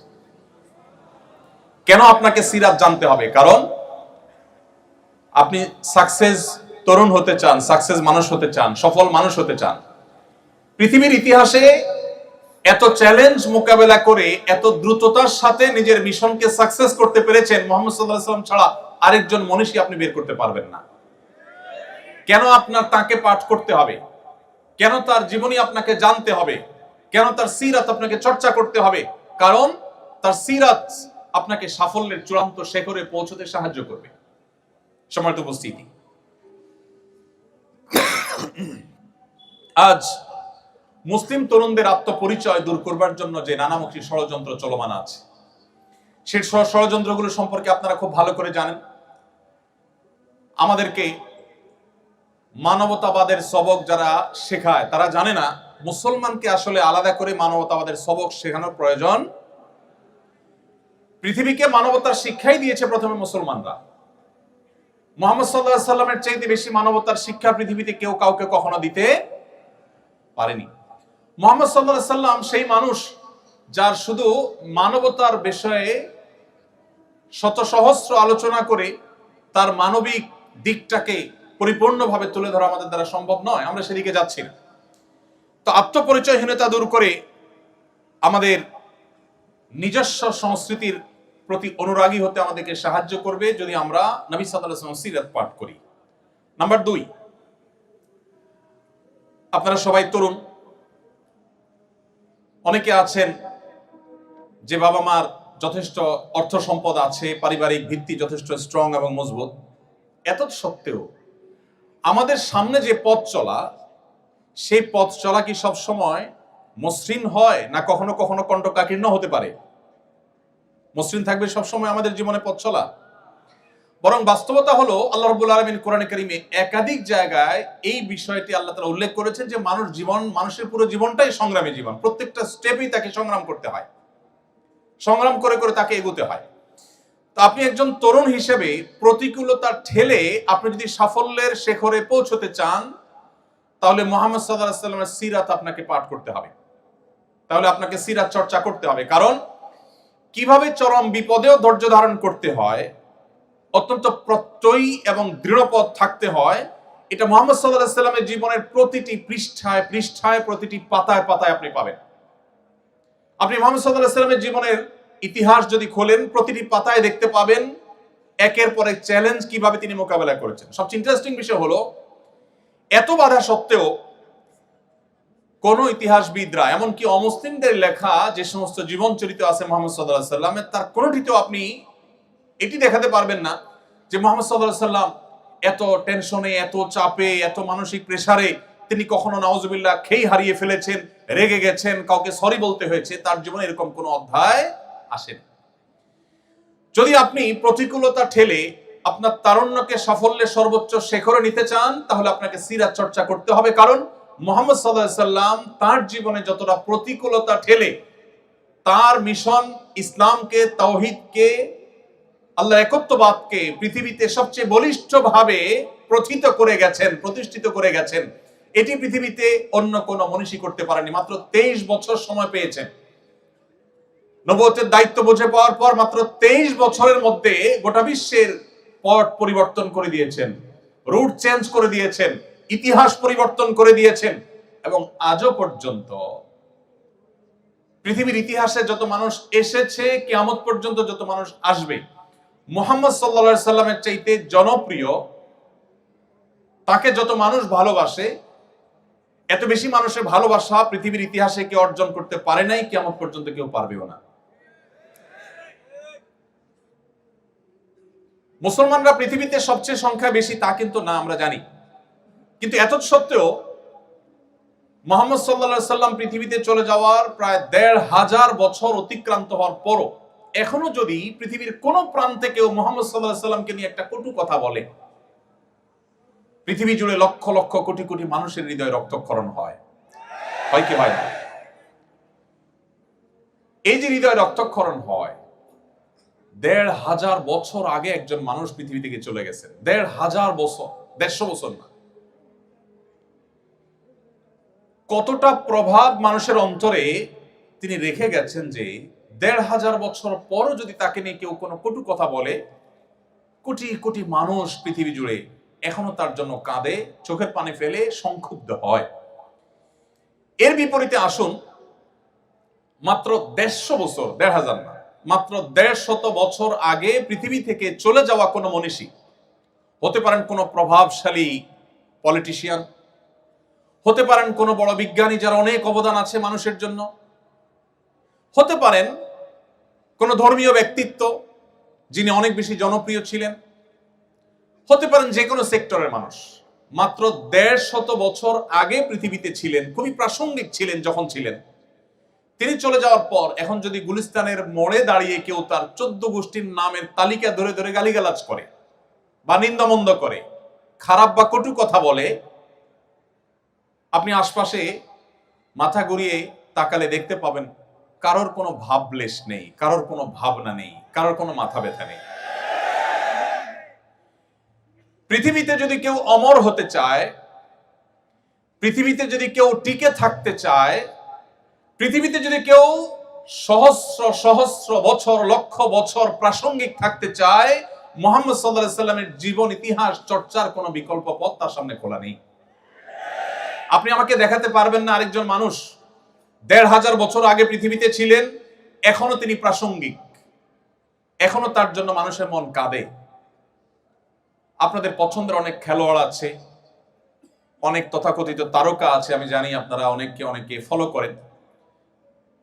কেন আপনাকে সিরাত জানতে হবে? কারণ আপনি সাকসেস তরুণ হতে চান, সাকসেস মানুষ হতে চান, সফল মানুষ হতে চান। পৃথিবীর ইতিহাসে এত চ্যালেঞ্জ মোকাবেলা করে এত দ্রুততার সাথে নিজের মিশনকে সাকসেস করতে পেরেছেন মুহাম্মদ সাল্লাল্লাহু আলাইহি ওয়াসাল্লাম ছাড়া আরেকজন মনীষী আপনি বের করতে পারবেন না। কেন আপনার তাকে পাঠ করতে হবে? কেন তার জীবনী আপনাকে জানতে হবে? কেন তার সিরাত আপনাকে চর্চা করতে হবে? কারণ তার সিরাত আপনাকে সাফল্যের চূড়ান্ত শিখরে পৌঁছতে সাহায্য করবে। সম্মানিত উপস্থিতি, আজ মুসলিম তরুণদের আত্মপরিচয় দূর করবার জন্য যে নানামুখী ষড়যন্ত্র চলমান আছে, সেই ষড়যন্ত্রগুলো সম্পর্কে আপনারা খুব ভালো করে জানেন। আমাদেরকে মানবতাবাদের সবক যারা শেখায় তারা জানে না মুসলমানকে আসলে আলাদা করে মানবতাবাদের সবক শেখানোর প্রয়োজন। পৃথিবীকে মানবতার শিক্ষাই দিয়েছে প্রথমে মুসলমানরা। মুহাম্মদ সাল্লাল্লাহু আলাইহি সাল্লামের চাইতে বেশি মানবতার শিক্ষা পৃথিবীতে কেউ কাউকে কখনো দিতে পারেনি। মুহাম্মদ সাল্লাল্লাহু আলাইহি সাল্লাম সেই মানুষ যার শুধু মানবতার বিষয়ে শত সহস্র আলোচনা করে তার মানবিক দিকটাকে পরিপূর্ণভাবে তুলে ধরা আমাদের দ্বারা সম্ভব নয়, আমরা সেদিকে যাচ্ছি না। তো আত্মপরিচয়হীনতা দূর করে আমাদের নিজস্ব সংস্কৃতির প্রতি অনুরাগী হতে আমাদেরকে সাহায্য করবে যদি আমরা নবী সাল্লাল্লাহু আলাইহি ওয়াসাল্লাম সিরাত পাঠ করি। নাম্বার 2, আপনারা সবাই তরুণ, অনেকে আছেন যে বাবা মার যথেষ্ট অর্থ সম্পদ আছে, পারিবারিক ভিত্তি যথেষ্ট স্ট্রং এবং মজবুত। এত সত্ত্বেও আমাদের সামনে যে পথ চলা, সেই পথ চলা কি সব সময় মসৃণ হয় না কখনো কখনো কণ্টকাকীর্ণ হতে পারে? মসৃণ থাকবে সব সময় আমাদের জীবনে পথ চলা? বরং বাস্তবতা হলো আল্লাহ রাব্বুল আলামিন কোরআনে কারীমে একাধিক জায়গায় এই বিষয়টি আল্লাহ তাআলা উল্লেখ করেছেন যে মানুষের পুরো জীবনটাই সংগ্রামী জীবন, প্রত্যেকটা স্টেপেই তাকে সংগ্রাম করতে হয়। সংগ্রাম করে করে তাকে এগোতে হয়। তো আপনি একজন তরুণ হিসেবে প্রতিকূলতা ঠেলে আপনি যদি সাফল্যের শেখরে পৌঁছতে চান, তাহলে মুহাম্মদ সাল্লাল্লাহু আলাইহি ওয়াসাল্লামের সিরাত আপনাকে পাঠ করতে হবে, তাহলে আপনাকে সিরাত চর্চা করতে হবে। কারণ কিভাবে চরম বিপদেও ধৈর্য ধারণ করতে হয়, অত্যন্ত প্রত্যয়ী এবং দৃঢ়পদ থাকতে হয়, এটা মুহাম্মদ সাল্লাল্লাহু আলাইহি ওয়াসাল্লামের জীবনের প্রতিটি পৃষ্ঠায় পৃষ্ঠায়, প্রতিটি পাতায় পাতায় আপনি পাবেন। আপনি মুহাম্মদ সাল্লাল্লাহু আলাইহি ওয়াসাল্লামের জীবনের ইতিহাস যদি খোলেন, প্রতিটি পাতায় দেখতে পাবেন একের পর এক চ্যালেঞ্জ কিভাবে তিনি মোকাবেলা করেছেন। সবচেয়ে ইন্টারেস্টিং বিষয় হলো, এত বাধা সত্ত্বেও কোন ইতিহাসবিদরা, এমনকি অমুসলিমদের লেখা যে সমস্ত জীবন চরিত্র আছে মুহাম্মদ সাল্লাল্লাহু আলাইহি ওয়াসাল্লামের, তার কোনটিতেও আপনি এটি দেখাতে পারবেন না যে মুহাম্মদ সাল্লাল্লাহু আলাইহি ওয়াসাল্লাম এত টেনশনে, এত চাপে, এত মানসিক প্রেসারে তিনি কখনো নাউজুবিল্লাহ খেই হারিয়ে ফেলেছেন, রেগে গেছেন, কাউকে সরি বলতে হয়েছে। তার জীবনে এরকম কোনো অধ্যায় আসেনি। যদি আপনি প্রতিকূলতা ঠেলে আপনার তারুণ্যকে সাফল্যের সর্বোচ্চ শেখরে নিতে চান, তাহলে আপনাকে সিরাত চর্চা করতে হবে। কারণ মুহাম্মদ সাল্লাল্লাহু আলাইহি ওয়াসাল্লাম তার জীবনে যতটা প্রতিকূলতা ঠেলে তার মিশন ইসলামকে, তাওহীদকে, আল্লাহর একত্ববাদকে পৃথিবীতে সবচেয়ে বলিষ্ঠভাবে প্রতিষ্ঠিত করে গেছেন, এটি পৃথিবীতে অন্য কোনো মনীষী করতে পারেনি। মাত্র 23 বছর সময় পেয়েছেন। নবুয়তের দায়িত্ব বুঝে পাওয়ার পর মাত্র 23 বছরের মধ্যে গোটা বিশ্বের পট পরিবর্তন করে দিয়েছেন, রুট চেঞ্জ করে দিয়েছেন, ইতিহাস পরিবর্তন করে দিয়েছেন। এবং আজও পর্যন্ত পৃথিবীর ইতিহাসে যত মানুষ এসেছে, কিয়ামত পর্যন্ত যত মানুষ আসবে, মুহাম্মদ সাল্লাল্লাহু আলাইহি সাল্লামের চাইতে জনপ্রিয়, তাকে যত মানুষ ভালোবাসে, এত বেশি মানুষের ভালোবাসা পৃথিবীর ইতিহাসে কেউ অর্জন করতে পারে নাই, কিয়ামত পর্যন্ত কেউ পারবেও না। মুসলমানরা পৃথিবীতে সবচেয়ে সংখ্যা বেশি তা কিন্তু না, আমরা জানি। কিন্তু এত সত্ত্বেও মুহাম্মদ সাল্লাল্লাহু আলাইহি সাল্লাম পৃথিবীতে চলে যাওয়ার প্রায় ১৫০০ বছর অতিক্রান্ত হওয়ার পরও এখনো যদি পৃথিবীর কোন প্রান্তে কেউ মুহাম্মদ সাল্লাল্লাহু আলাইহি সাল্লামকে নিয়ে একটা কটু কথা বলে, পৃথিবী জুড়ে লক্ষ লক্ষ কোটি কোটি মানুষের হৃদয়ে রক্তক্ষরণ হয় কি হয় না? এই যে হৃদয়ে রক্তক্ষরণ হয়, ১৫০০ বছর আগে একজন মানুষ পৃথিবী থেকে চলে গেছেন। ১৫০০ বছর, ১৫০ বছর না। কতটা প্রভাব মানুষের অন্তরে তিনি রেখে গেছেন যে ১৫০০ বছর পরও যদি তাকে নিয়ে কেউ কোনো কটু কথা বলে, কোটি কোটি মানুষ পৃথিবী জুড়ে এখনো তার জন্য কাঁদে, চোখের পানি ফেলে, সংক্ষুব্ধ হয়। এর বিপরীতে আসুন, মাত্র ১৫০ বছর, ১৫০০ না, মাত্র ১৫০ বছর আগে পৃথিবী থেকে চলে যাওয়া কোনো মনীষী, হতে পারেন কোনো প্রভাবশালী পলিটিশিয়ান, হতে পারেন কোনো বড় বিজ্ঞানী যার অনেক অবদান আছে মানুষের জন্য, হতে পারেন কোনো ধর্মীয় ব্যক্তিত্ব যিনি অনেক বেশি জনপ্রিয় ছিলেন, হতে পারেন যে কোনো সেক্টরের মানুষ, মাত্র ১৫০ বছর আগে পৃথিবীতে ছিলেন, খুবই প্রাসঙ্গিক ছিলেন যখন ছিলেন। তিনি চলে যাওয়ার পর এখন যদি গুলিস্তানের মোড়ে দাঁড়িয়ে কেউ তার 14 গোষ্ঠীর নামের তালিকা ধরে ধরে গালিগালাজ করে বা নিন্দামন্দ করে, খারাপ বা কটু কথা বলে, আপনি আশপাশে মাথা ঘুরিয়ে তাকালে দেখতে পাবেন কারোর কোনো ভাবলেশ নেই, কারোর কোনো ভাবনা নেই, কারোর কোনো মাথা ব্যথা নেই। পৃথিবীতে যদি কেউ অমর হতে চায়, পৃথিবীতে যদি কেউ টিকে থাকতে চায়, পৃথিবীতে যদি কেউ সহস্র সহস্র বছর, লক্ষ বছর প্রাসঙ্গিক থাকতে চায়, মুহাম্মদ সাল্লাল্লাহু আলাইহি সাল্লামের জীবন ইতিহাস চর্চার কোনো বিকল্প পথ তার সামনে খোলা নেই। আপনি আমাকে দেখাতে পারবেন না আরেকজন মানুষ ১৫০০ বছর আগে পৃথিবীতে ছিলেন, এখনো তিনি প্রাসঙ্গিক, এখনো তার জন্য মানুষের মন কাঁদে। আপনাদের পছন্দের অনেক খেলোয়াড় আছে, অনেক তথাকথিত তারকা আছে, আমি জানি আপনারা অনেকে ফলো করেন,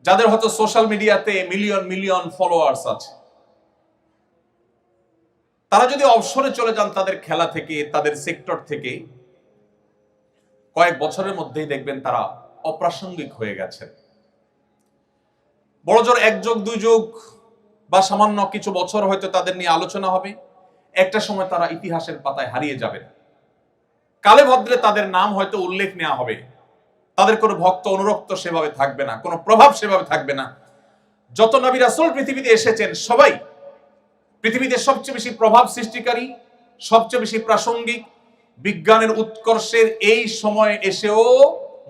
যাদের হয়তো সোশ্যাল মিডিয়াতে মিলিয়ন মিলিয়ন ফলোয়ার্স আছে। তারা যদি অবসরে চলে যান তাদের খেলা থেকে, তাদের সেক্টর থেকে, কয়েক বছরের মধ্যেই দেখবেন তারা অপ্রাসঙ্গিক হয়ে গেছেন। বড়জোর ১ যুগ ২ যুগ বা সামান্য কিছু বছর হয়তো তাদের নিয়ে আলোচনা হবে, একটা সময় তারা ইতিহাসের পাতায় হারিয়ে যাবেন। কালে ভদ্রে তাদের নাম হয়তো উল্লেখ নেওয়া হবে, তাদের কোনো ভক্ত অনুরক্ত সেভাবে থাকবে না, কোনো প্রভাব সেভাবে থাকবে না। যত নবী রাসূল পৃথিবীতে এসেছেন সবাই পৃথিবীতে সবচেয়ে বেশি প্রভাব সৃষ্টিকারী, সবচেয়ে বেশি প্রাসঙ্গিক, বিজ্ঞানের উৎকর্ষের এই সময়ে এসেও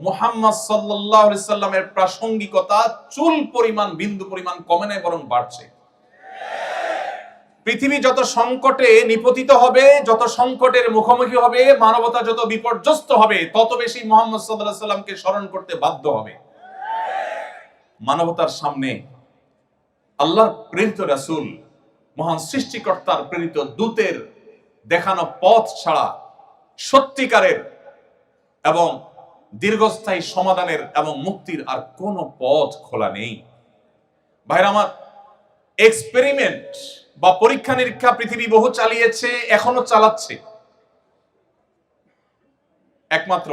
মুহাম্মদ সাল্লাল্লাহু আলাইহি সাল্লামের প্রাসঙ্গিকতা চুল পরিমাণ, বিন্দু পরিমাণ কমে নাই, বরং বাড়ছে। পৃথিবী যত সংকটে নিপতিত হবে, যত সংকটের মুখোমুখি হবে, মানবতা যত বিপর্যস্ত হবে, তত বেশি মুহাম্মদ সাল্লাল্লাহু আলাইহি সাল্লামকে স্মরণ করতে বাধ্য হবে। মানবতার সামনে আল্লাহর প্রেরিত রাসূল, মহান সৃষ্টিকর্তার প্রেরিত দূতের দেখানো পথ ছাড়া সত্যিকারের এবং দীর্ঘস্থায়ী সমাধানের এবং মুক্তির আর কোনো পথ খোলা নেই। ভাইরা আমার, এক্সপেরিমেন্ট বা পরীক্ষা নিরীক্ষা পৃথিবী বহু চালিয়েছে, এখনো চালাচ্ছে। একমাত্র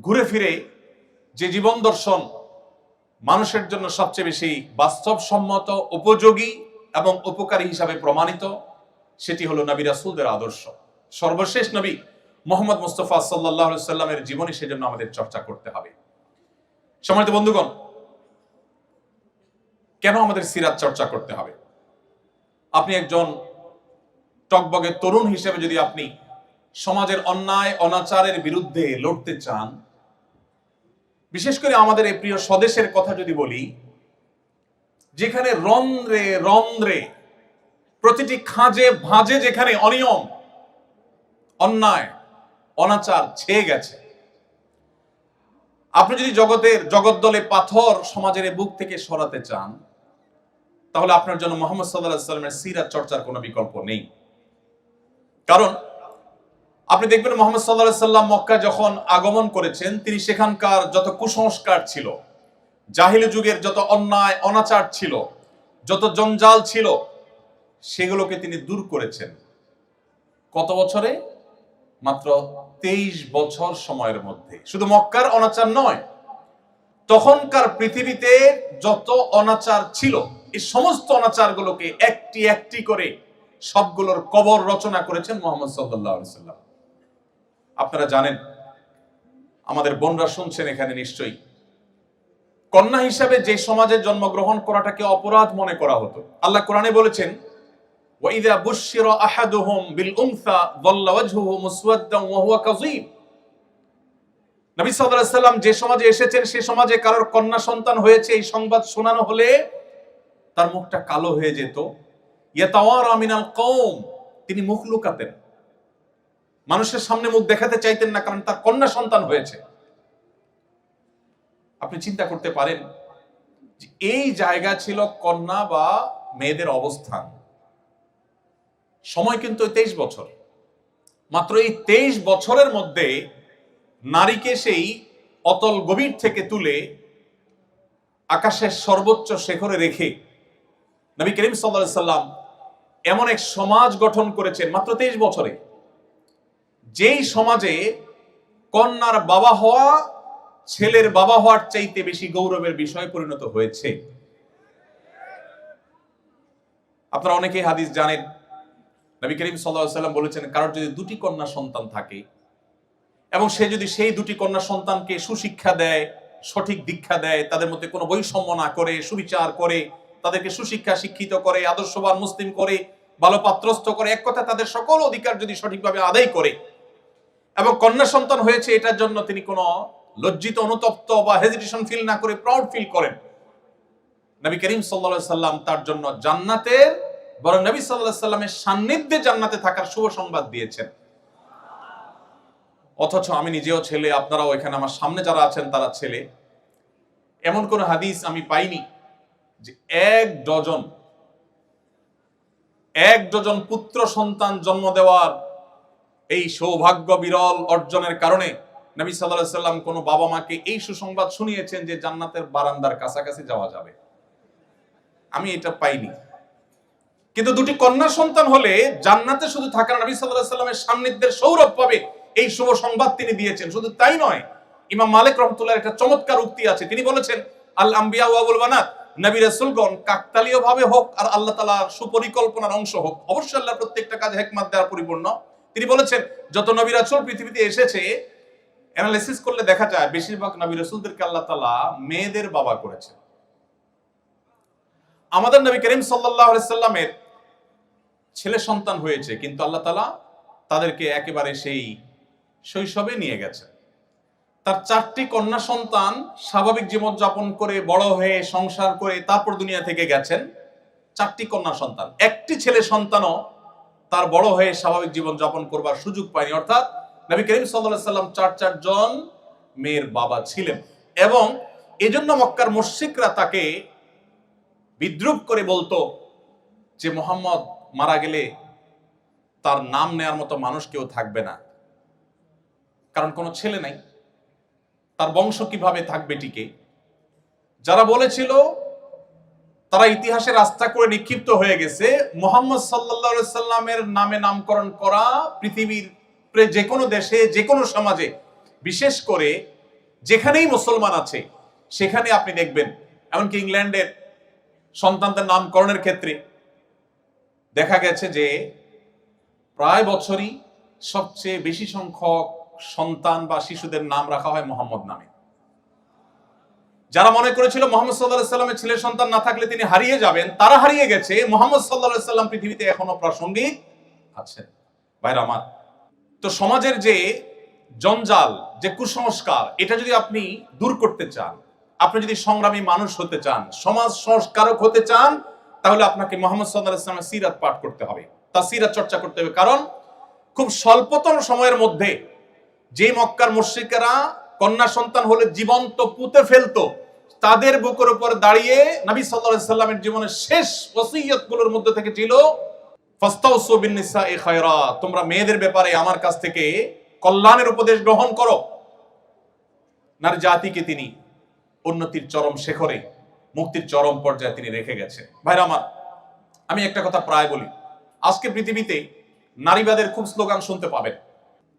ঘুরে ফিরে যে জীবন দর্শন মানুষের জন্য সবচেয়ে বেশি বাস্তবসম্মত, উপযোগী এবং উপকারী হিসাবে প্রমাণিত, সেটি হলো নবী রাসূলদের আদর্শ। সর্বশেষ নবী মুহাম্মদ মুস্তাফা সাল্লাল্লাহু আলাইহি সাল্লামের জীবনী সেজন্য আমাদের চর্চা করতে হবে। সম্মানিত বন্ধুগণ, কেন আমাদের সিরাত চর্চা করতে হবে? আপনি একজন টকবগে তরুণ হিসেবে যদি আপনি সমাজের অন্যায় অনাচারের বিরুদ্ধে লড়তে চান, বিশেষ করে আমাদের এই প্রিয় স্বদেশের কথা যদি বলি, যেখানে রন্ধ্রে রন্ধ্রে প্রতিটি খাঁজে ভাঁজে যেখানে অনিয়ম, অন্যায়, অনাচার ছেয়ে গেছে, আপনি যদি জগদ্দলে পাথর সমাজের বুক থেকে সরাতে চান, তাহলে আপনার জন্য মুহাম্মদ সাল্লাল্লাহু আলাইহি সাল্লামের সিরাত চর্চার কোনো বিকল্প নেই। কারণ আপনি দেখবেন মুহাম্মদ সাল্লাল্লাহু আলাইহি সাল্লাম মক্কা যখন আগমন করেছেন, তিনি সেখানকার যত কুসংস্কার ছিল, জাহিলি যুগের যত অন্যায় অনাচার ছিল, যত জঞ্জাল ছিল, সেগুলোকে তিনি দূর করেছেন। কত বছরে? মাত্র 23 বছর সময়ের মধ্যে। শুধু মক্কার অনাচার নয়, তখনকার পৃথিবীতে যত অনাচার ছিল, এই সমস্ত অনাচারগুলোকে একটি একটি করে সবগুলোর কবর রচনা করেছেন মুহাম্মদ সাল্লাল্লাহু আলাইহি সাল্লাম। আপনারা জানেন, আমাদের বোনরা শুনছেন এখানে নিশ্চয়ই, কন্যা হিসাবে যে সমাজে জন্মগ্রহণ করাটাকে অপরাধ মনে করা হতো। আল্লাহ কোরআনে বলেছেন, ওয়াইযা বুশশিরা আহাদুহুম বিল উনসা যাল্লা ওয়াজহুহু মুসওয়াদ্দান ওয়া হুয়া কাযীব। নবী সাল্লাল্লাহু আলাইহি সাল্লাম যে সমাজে এসেছেন, সে সমাজে কারোর কন্যা সন্তান হয়েছে এই সংবাদ শোনানো হলে তার মুখটা কালো হয়ে যেত। ইয়াতাওয়ারা মিনাল কওম, তিনি মুখ লুকাতেন, মানুষের সামনে মুখ দেখাতে চাইতেন না, কারণ তার কন্যা সন্তান হয়েছে। আপনি চিন্তা করতে পারেন যে এই জায়গা ছিল কন্যা বা মেয়েদের অবস্থান। সময় কিন্তু 23 বছর। মাত্র এই 23 বছরের মধ্যে নারীকে সেই অতল গভীর থেকে তুলে আকাশের সর্বোচ্চ শিখরে রেখে নবী করিম সাল্লাল্লাহু আলাইহি সাল্লাম এমন এক সমাজ গঠন করেছেন মাত্র 23 বছরে, যেই সমাজে কন্যার বাবা হওয়া ছেলের বাবা হওয়ার চাইতে বেশি গৌরবের বিষয় পরিণত হয়েছে। আপনারা অনেকেই হাদিস জানেন, নবী করিম সাল্লাল্লাহু আলাইহি সাল্লাম বলেছেন, কারোর যদি দুটি কন্যা সন্তান থাকে এবং সে যদি সেই দুটি কন্যা সন্তানকে সুশিক্ষা দেয়, সঠিক দীক্ষা দেয়, তাদের মধ্যে কোনো বৈষম্য না করে, সুবিচার করে, তাদেরকে সুশিক্ষা শিক্ষিত করে, আদর্শবান মুসলিম করে, ভালো পাত্রস্থ করে, এক কথা তাদের সকল অধিকার যদি সঠিকভাবে আদায় করে, এবং কন্যা সন্তান হয়েছে এটার জন্য তিনি কোনো লজ্জিত, অনুতপ্ত বা হেজিটেশন ফিল না করে প্রাউড ফিল করেন, নবী করিম সাল্লাল্লাহু আলাইহি সাল্লাম তার জন্য জান্নাতের, বরং নবী সাল্লাল্লাহু আলাইহি সাল্লামের সান্নিধ্যে জান্নাতে থাকার শুভ সংবাদ দিয়েছেন। অথচ আমি নিজেও ছেলে, আপনারাও এখানে আমার সামনে যারা আছেন তারা ছেলে। এমন কোন হাদিস আমি পাইনি যে এক ডজন পুত্র সন্তান জন্ম দেওয়ার এই সৌভাগ্য বিরল অর্জনের কারণে নবী সাল্লাল্লাহু আলাইহি সাল্লাম কোন বাবা মাকে এই সুসংবাদ শুনিয়েছেন যে জান্নাতের বারান্দার কাছাকাছি যাওয়া যাবে। আমি এটা পাইনি। কিন্তু দুটি কন্যা সন্তান হলে জান্নাতে শুধু থাকা, নবী সাল্লাল্লাহু আলাইহি সাল্লামের সান্নিধ্যের সৌরভ পাবে, এই শুভ সংবাদ তিনি দিয়েছেন। শুধু তাই নয়, ইমাম মালিক রাহমাতুল্লাহর একটা চমৎকার উক্তি আছে। তিনি বলেছেন, আল আম্বিয়া ওয়া আবুল বানাত, নবী রাসূলগণ কাকতালীয় ভাবে হোক আর আল্লাহ তাআলার সুপরিকল্পনার অংশ হোক, অবশ্যই আল্লাহর প্রত্যেকটা কাজ হিকমত দ্বারা পরিপূর্ণ। তিনি বলেছেন, যত নবী রাসূল পৃথিবীতে এসেছে, অ্যানালাইসিস করলে দেখা যায় বেশিরভাগ নবী রাসূলদেরকে আল্লাহ তাআলা মেয়েদের বাবা করেছেন। আমাদের নবী করিম সাল্লাল্লাহু আলাইহি সাল্লামের ছেলে সন্তান হয়েছে, কিন্তু আল্লাহ তাআলা তাদেরকে একেবারে সেই শৈশবে নিয়ে গেছে। তার 4টি কন্যা সন্তান স্বাভাবিক জীবন যাপন করে বড় হয়ে সংসার করে তারপর দুনিয়া থেকে গেছেন। 4টি কন্যা সন্তান, একটি ছেলে সন্তানও তার বড় হয়ে স্বাভাবিক জীবন যাপন করবার সুযোগ পায়নি। অর্থাৎ নবী করিম সাল্লাল্লাহু আলাইহি সাল্লাম 4 জন মেয়ের বাবা ছিলেন, এবং এজন্য মক্কার মুশরিকরা তাকে বিদ্রুপ করে বলতো যে মুহাম্মদ মারা গেলে তার নাম নেয়ার মতো মানুষ কেউ থাকবে না, কারণ কোনো ছেলে নাই, তার বংশ কিভাবে থাকবে টিকে। যারা বলেছিল তারা ইতিহাসে রাস্তা করে নিক্ষিপ্ত হয়ে গেছে। মুহাম্মদ সাল্লাল্লাহু আলাইহি সাল্লামের নামে নামকরণ করা পৃথিবীর যে কোনো দেশে, যে কোনো সমাজে, বিশেষ করে যেখানেই মুসলমান আছে সেখানে আপনি দেখবেন, এমনকি ইংল্যান্ডের সন্তানদের নামকরণের ক্ষেত্রে দেখা গেছে যে প্রায় বছরই সবচেয়ে বেশি সংখ্যক সন্তান বা শিশুদের নাম রাখা হয় মোহাম্মদ নামে। যারা মনে করেছিল মুহাম্মদ সাল্লাল্লাহু আলাইহি সাল্লামের ছেলে সন্তান না থাকলে তিনি হারিয়ে যাবেন, তারা হারিয়ে গেছে। মুহাম্মদ সাল্লাল্লাহু আলাইহি সাল্লাম পৃথিবীতে এখনো প্রাসঙ্গিক আছেন। ভাইরা আমার, তো সমাজের যে জঞ্জাল, যে কুসংস্কার, এটা যদি আপনি দূর করতে চান, আপনি যদি সংগ্রামী মানুষ হতে চান, সমাজ সংস্কারক হতে চান, তাহলে আপনাকে মুহাম্মদ সাল্লাল্লাহু আলাইহি সাল্লামের সিরাত পাঠ করতে হবে, তার সিরাত চর্চা করতে হবে। কারণ খুব স্বল্পতম সময়ের মধ্যে যে মক্কার মুশরিকেরা কন্যা সন্তান হলে জীবন্ত পুঁতে ফেলতো, তাদের বুকের উপর দাঁড়িয়ে নবী সাল্লাল্লাহু আলাইহি সাল্লামের জীবনের শেষ ওসিয়তগুলোর মধ্যে থেকে ছিল ফাস্তাউসু বিন-নিসাই খায়রা, তোমরা মেয়েদের ব্যাপারে আমার কাছ থেকে কল্যাণের উপদেশ গ্রহণ করো। নারী জাতিকে তিনি উন্নতির চরম শিখরে, মুক্তির চরম পর্যায়ে তিনি রেখে গেছে। ভাইরা আমার, আমি একটা কথা প্রায় বলি, আজকে পৃথিবীতে নারীবাদের খুব স্লোগান শুনতে পাবেন,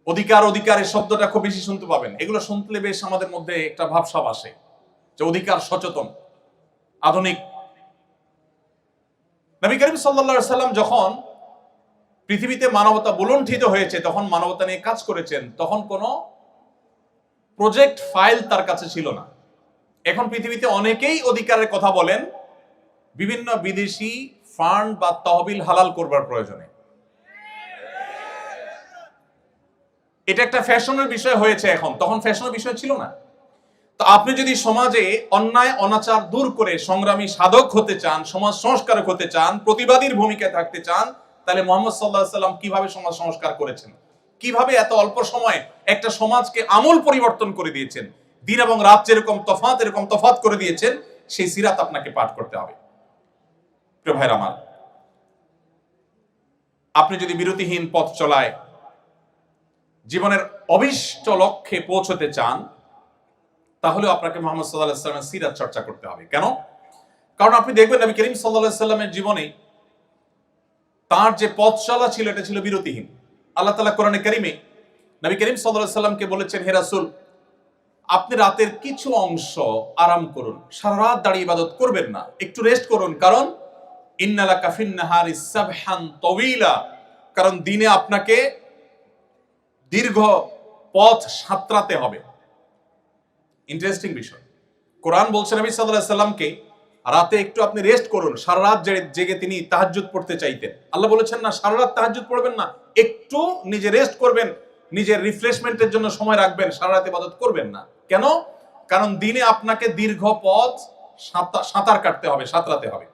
অধিকার অধিকারের শব্দটা খুব বেশি শুনতে পাবেন। এগুলো শুনলে বেশ আমাদের মধ্যে একটা ভাবসাব আসে যে অধিকার সচেতন, আধুনিক। নবী করিম সাল্লাল্লাহু আলাইহি সাল্লাম যখন পৃথিবীতে মানবতা বুলুণ্ঠিত হয়েছে, তখন মানবতা নিয়ে কাজ করেছেন, তখন কোনো প্রজেক্ট ফাইল তার কাছে ছিল না। এখন পৃথিবীতে অনেকেই অধিকারের কথা বলেন বিভিন্ন বিদেশি ফান্ড বা তহবিল হালাল করবার প্রয়োজনে। এটা একটা ফ্যাশনের বিষয় হয়েছে এখন, তখন ফ্যাশনের বিষয় ছিল না। তো আপনি যদি সমাজে অন্যায় অনাচার দূর করে সংগ্রামী সাধক হতে চান, সমাজ সংস্কারক হতে চান, প্রতিবাদীর ভূমিকায় থাকতে চান, তাহলে মুহাম্মদ সাল্লাল্লাহু আলাইহি সাল্লাম কিভাবে সমাজ সংস্কার করেছেন, কিভাবে এত অল্প সময়ে একটা সমাজকে আমূল পরিবর্তন করে দিয়েছেন, দিন এবং রাত যেরকম তফাৎ এরকম তফাৎ করে দিয়েছেন, সেই সিরাত আপনাকে পাঠ করতে হবে। প্রিয় ভাইরা আমার, আপনি যদি বিরতিহীন পথ চলায় জীবনের অভিষ্ট লক্ষ্যে পৌঁছতে চান, তাহলে আপনাকে মুহাম্মদ সাল্লাল্লাহু আলাইহি সাল্লামের সিরাত চর্চা করতে হবে। কেন? কারণ আপনি দেখবেন নবী করিম সাল্লাল্লাহু আলাইহি সাল্লামের জীবনে তার যে পথ চলা ছিল, এটা ছিল বিরতিহীন। আল্লাহ তাআলা কোরআনে কারীমে নবী করিম সাল্লাল্লাহু আলাইহি সাল্লামকে বলেছেন, হে রাসূল, আপনি রাতের কিছু অংশ আরাম করুন, সারা রাত দাঁড়িয়ে ইবাদত করবেন না, একটু রেস্ট করুন। কারণ ইন্না লাকা ফিন নাহারি সাবহান তাওয়িলা, কারণ দিনে আপনাকে দীর্ঘ পথ সাঁতরাতে হবে। ইন্টারেস্টিং বিষয়, কোরআন বলছে নবী সাল্লাল্লাহু আলাইহি সাল্লামকে রাতে একটু আপনি রেস্ট করুন। সারা রাত জেগে তিনি তাহাজ্জুদ পড়তে চাইতেন। আল্লাহ বলেছেন না সারা রাত তাহাজ্জুদ পড়বেন না, একটু নিজে রেস্ট করবেন, নিজের রিফ্রেশমেন্টের জন্য সময় রাখবেন, সারা রাত ইবাদত করবেন না। কেন? কারণ দিনে আপনাকে দীর্ঘ পথ সাঁতার কাটতে হবে, সাঁতরাতে হবে।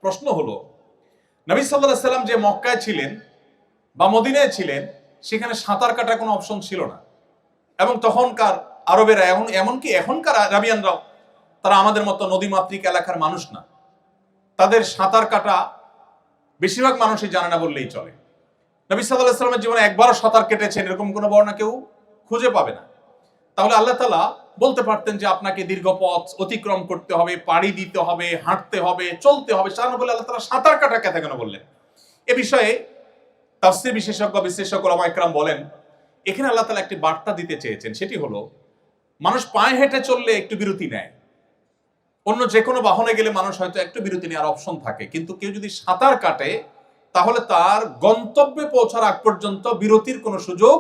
প্রশ্ন হলো, নবী সাল্লাল্লাহু আলাইহি সাল্লাম যে মক্কায় ছিলেন বা মদিনায় ছিলেন, সেখানে সাঁতার কাটার কোনো অপশন ছিল না। এবং তখনকার আরবেরা, এমনকি এখনকার আরাবিয়ানরাও, তারা আমাদের মতো নদীমাতৃক এলাকার মানুষ না। তাদের সাঁতার কাটা বেশিরভাগ মানুষই জানে না বললেই চলে। নবী সাল্লাল্লাহু আলাইহি সাল্লামের জীবনে একবারও সাঁতার কেটেছেন এরকম কোনো বর্ণনা কেউ খুঁজে পাবে না। তাহলে আল্লাহ তাআলা বলতে পারতেন যে আপনাকে দীর্ঘ পথ অতিক্রম করতে হবে, পাড়ি দিতে হবে, হাঁটতে হবে, চলতে হবে, সারা বলে আল্লাহ তাআলা সাঁতার কাটা কথা কেন বললেন? এ বিষয়ে তাফসীর বিশেষজ্ঞ বিশ্লেষক ওলামা ইকরাম বলেন, এখানে আল্লাহ তাআলা একটি বার্তা দিতে চেয়েছেন। সেটি হলো, মানুষ পায়ে হেঁটে চললে একটু বিরতি নেয়, অন্য যে কোনো বাহনে গেলে মানুষ হয়তো একটু বিরতি নেওয়ার অপশন থাকে, কিন্তু কেউ যদি সাঁতার কাটে তাহলে তার গন্তব্যে পৌঁছার আগ পর্যন্ত বিরতির কোনো সুযোগ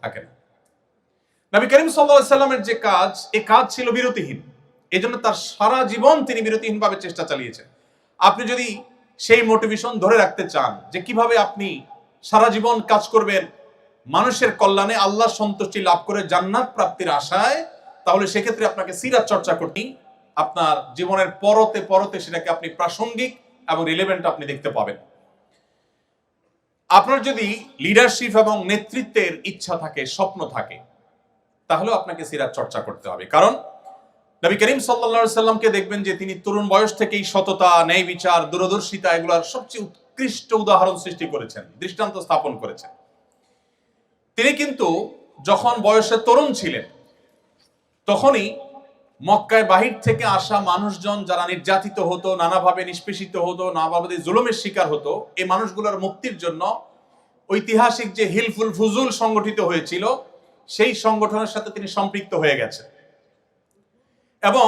থাকে না। নবী করিম সাল্লাল্লাহু আলাইহি সাল্লামের যে কাজ, এই কাজ ছিল বিরতিহীন। এজন্য তার সারা জীবন তিনি বিরতিহীনভাবে চেষ্টা চালিয়েছেন। আপনি যদি সেই মোটিভেশন ধরে রাখতে চান যে কিভাবে আপনি সারা জীবন কাজ করবেন মানুষের কল্যাণে, আল্লাহ সন্তুষ্টি লাভ করে জান্নাত প্রাপ্তির আশায়, তাহলে সেক্ষেত্রে আপনাকে সিরাত চর্চা করতেই আপনার জীবনের পরতে পরতে সেটাকে আপনি প্রাসঙ্গিক এবং রিলেভেন্ট আপনি দেখতে পাবেন। আপনার যদি লিডারশিপ এবং নেতৃত্বের ইচ্ছা থাকে, স্বপ্ন থাকে, তাহলে আপনাকে সিরাত চর্চা করতে হবে। কারণ নবী করিম সাল্লাল্লাহু আলাইহি সাল্লামকে দেখবেন যে তিনি তরুণ বয়স থেকেই সততা, ন্যায় বিচার, দূরদর্শিতা এগুলোর সবচেয়ে উৎকৃষ্ট উদাহরণ সৃষ্টি করেছেন, দৃষ্টান্ত স্থাপন করেছেন। তিনি কিন্তু যখন বয়সে তরুণ ছিলেন তখনই মক্কায় বাহির থেকে আসা মানুষজন যারা নির্যাতিত হতো, নানাভাবে নিষ্পেষিত হতো, নানাভাবে জুলুমের শিকার হতো, এই মানুষগুলোর মুক্তির জন্য ঐতিহাসিক যে হিলফুল ফুজুল সংগঠিত হয়েছিল সেই সংগঠনের সাথে তিনি সম্পৃক্ত হয়ে গেছেন। এবং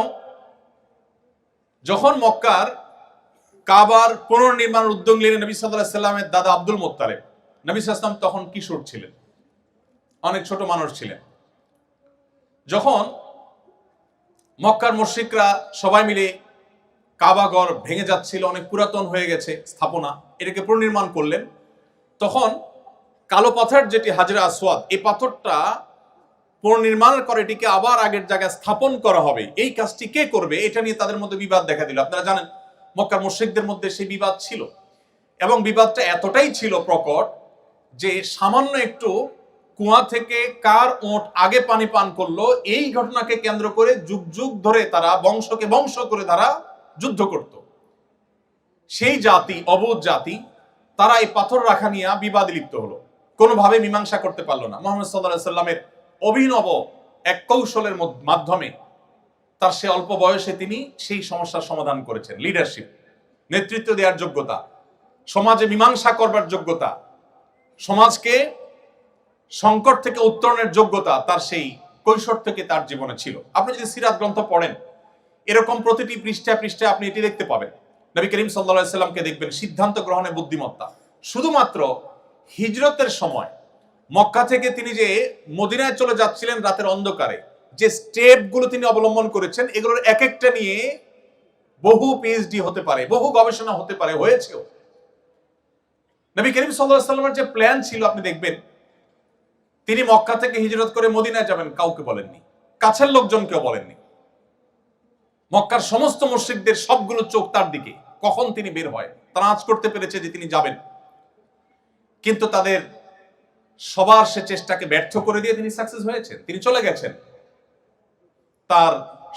যখন মক্কার কাবার পুনর্নির্মাণের উদ্যোগ নিলেন নবী সাল্লাল্লাহু আলাইহি সাল্লামের দাদা আব্দুল মুত্তালিব, নবী সাল্লাল্লাহু আলাইহি সাল্লাম তখন কিশোর ছিলেন, অনেক ছোট মানুষ ছিলেন। যখন মক্কার মুশরিকরা সবাই মিলে কাবাঘর ভেঙে যাচ্ছিল, অনেক পুরাতন হয়ে গেছে স্থাপনা, এটাকে পুনর্নির্মাণ করলেন, তখন কালো পাথর যেটি হাজরে আসওয়াদ, এই পাথরটা পুনর্নির্মাণ করে এটিকে আবার আগের জায়গায় স্থাপন করা হবে, এই কাজটি কে করবে, এটা নিয়ে তাদের মধ্যে বিবাদ দেখা দিল। আপনারা জানেন মক্কার মুশরিকদের মধ্যে সেই বিবাদ ছিল, এবং বিবাদটা এতটাই ছিল প্রকট যে সামান্য একটু কুয়া থেকে কার ওঁট আগে পানি পান করলো, এই ঘটনাকে কেন্দ্র করে যুগ যুগ ধরে তারা বংশকে বংশ করে তারা যুদ্ধ করত। সেই জাতি, অবুঝ জাতি, তারা এই পাথর রাখা নিয়ে বিবাদে লিপ্ত হলো, কোনোভাবে মীমাংসা করতে পারলো না। মুহাম্মদ সাল্লাল্লাহু আলাইহি সাল্লামের অভিনব এক কৌশলের মাধ্যমে তার সে অল্প বয়সে তিনি সেই সমস্যার সমাধান করেছেন। লিডারশিপ, নেতৃত্ব দেওয়ার যোগ্যতা, সমাজে মীমাংসা করবার যোগ্যতা, সমাজকে সংকট থেকে উত্তরণের যোগ্যতা তার সেই কৈশোর থেকে তার জীবনে ছিল। আপনি যদি সিরাত গ্রন্থ পড়েন, এরকম প্রতিটি পৃষ্ঠায় পৃষ্ঠায় আপনি এটি দেখতে পাবেন। নবী করিম সাল্লাল্লাহু আলাইহি সাল্লামকে দেখবেন সিদ্ধান্ত গ্রহণে বুদ্ধিমত্তা। শুধুমাত্র হিজরতের সময় মক্কা থেকে তিনি যে মদিনায় চলে যাচ্ছিলেন রাতের অন্ধকারে, যে স্টেপগুলো তিনি অবলম্বন করেছেন, এগুলোর এক একটা নিয়ে বহু পিএইচডি হতে পারে, বহু গবেষণা হতে পারে, হয়েছেও। নবী করিম সাল্লাল্লাহু আলাইহি সাল্লামের যে প্ল্যান ছিল, আপনি দেখবেন তিনি মক্কা থেকে হিজরত করে মদিনায় যাবেন, কাউকে বলেননি, কাছের লোকজনকেও বলেননি। মক্কার সমস্ত মুশরিকদের সবগুলো চোখ তার দিকে, কখন তিনি বের হয়। তারা আঁচ করতে পেরেছে যে তিনি যাবেন, কিন্তু তাদের সবার সে চেষ্টাকে ব্যর্থ করে দিয়ে তিনি সাকসেস হয়েছেন, তিনি চলে গেছেন। তার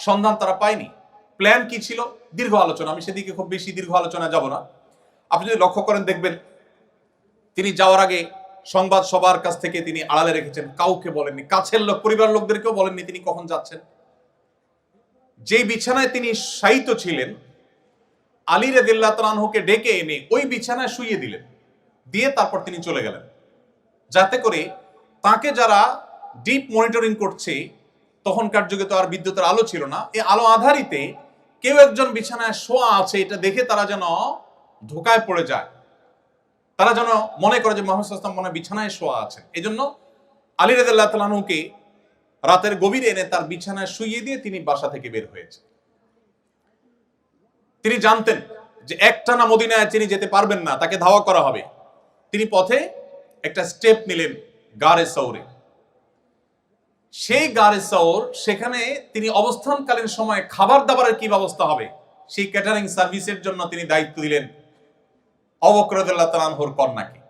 সন্ধান তারা পায়নি। প্ল্যান কি ছিল? দীর্ঘ আলোচনা, আমি সেদিকে খুব বেশি দীর্ঘ আলোচনা যাব না। আপনি যদি লক্ষ্য করেন দেখবেন তিনি যাওয়ার আগে সংবাদ সবার কাছ থেকে তিনি আড়ালে রেখেছেন, কাউকে বলেননি, কাছের লোক, পরিবার লোকদেরকেও বলেননি তিনি কখন যাচ্ছেন। যেই বিছানায় তিনি শায়িত ছিলেন, আলী রাদিয়াল্লাহু তাআলা আনহুকে ডেকে এনে ওই বিছানায় শুইয়ে দিলেন, দিয়ে তারপর তিনি চলে গেলেন, যাতে করে তাকে যারা ডিপ মনিটরিং করছে, তখনকার যুগে তো আর বিদ্যুতের আলো ছিল না, এই আলো আধারিতে কেউ একজন বিছানায় শোয়া আছে এটা দেখে তারা যেন ধোকায় পড়ে যায়, তারা যেন মনে করে যে মুহাম্মদ সাল্লাল্লাহু আলাইহি ওয়াসাল্লাম মনে বিছানায় শোয়া আছেন। এই জন্য আলী রাদিয়াল্লাহু তাআলা আনহুকে রাতের গভীরে এনে তার বিছানায় শুইয়ে দিয়ে তিনি বাসা থেকে বের হয়েছে। তিনি জানতেন যে একটানা মদিনায় তিনি যেতে পারবেন না, তাকে ধাওয়া করা হবে। তিনি পথে একটা স্টেপ নিলেন গারে সৌরে। সেই গারে সৌর, সেখানে তিনি অবস্থানকালীন সময়ে খাবার দাবারের কি ব্যবস্থা হবে সেই ক্যাটারিং সার্ভিসের জন্য তিনি দায়িত্ব দিলেন আবু বকর রাদিয়াল্লাহু তাআলা আনহুর কন্যাকে,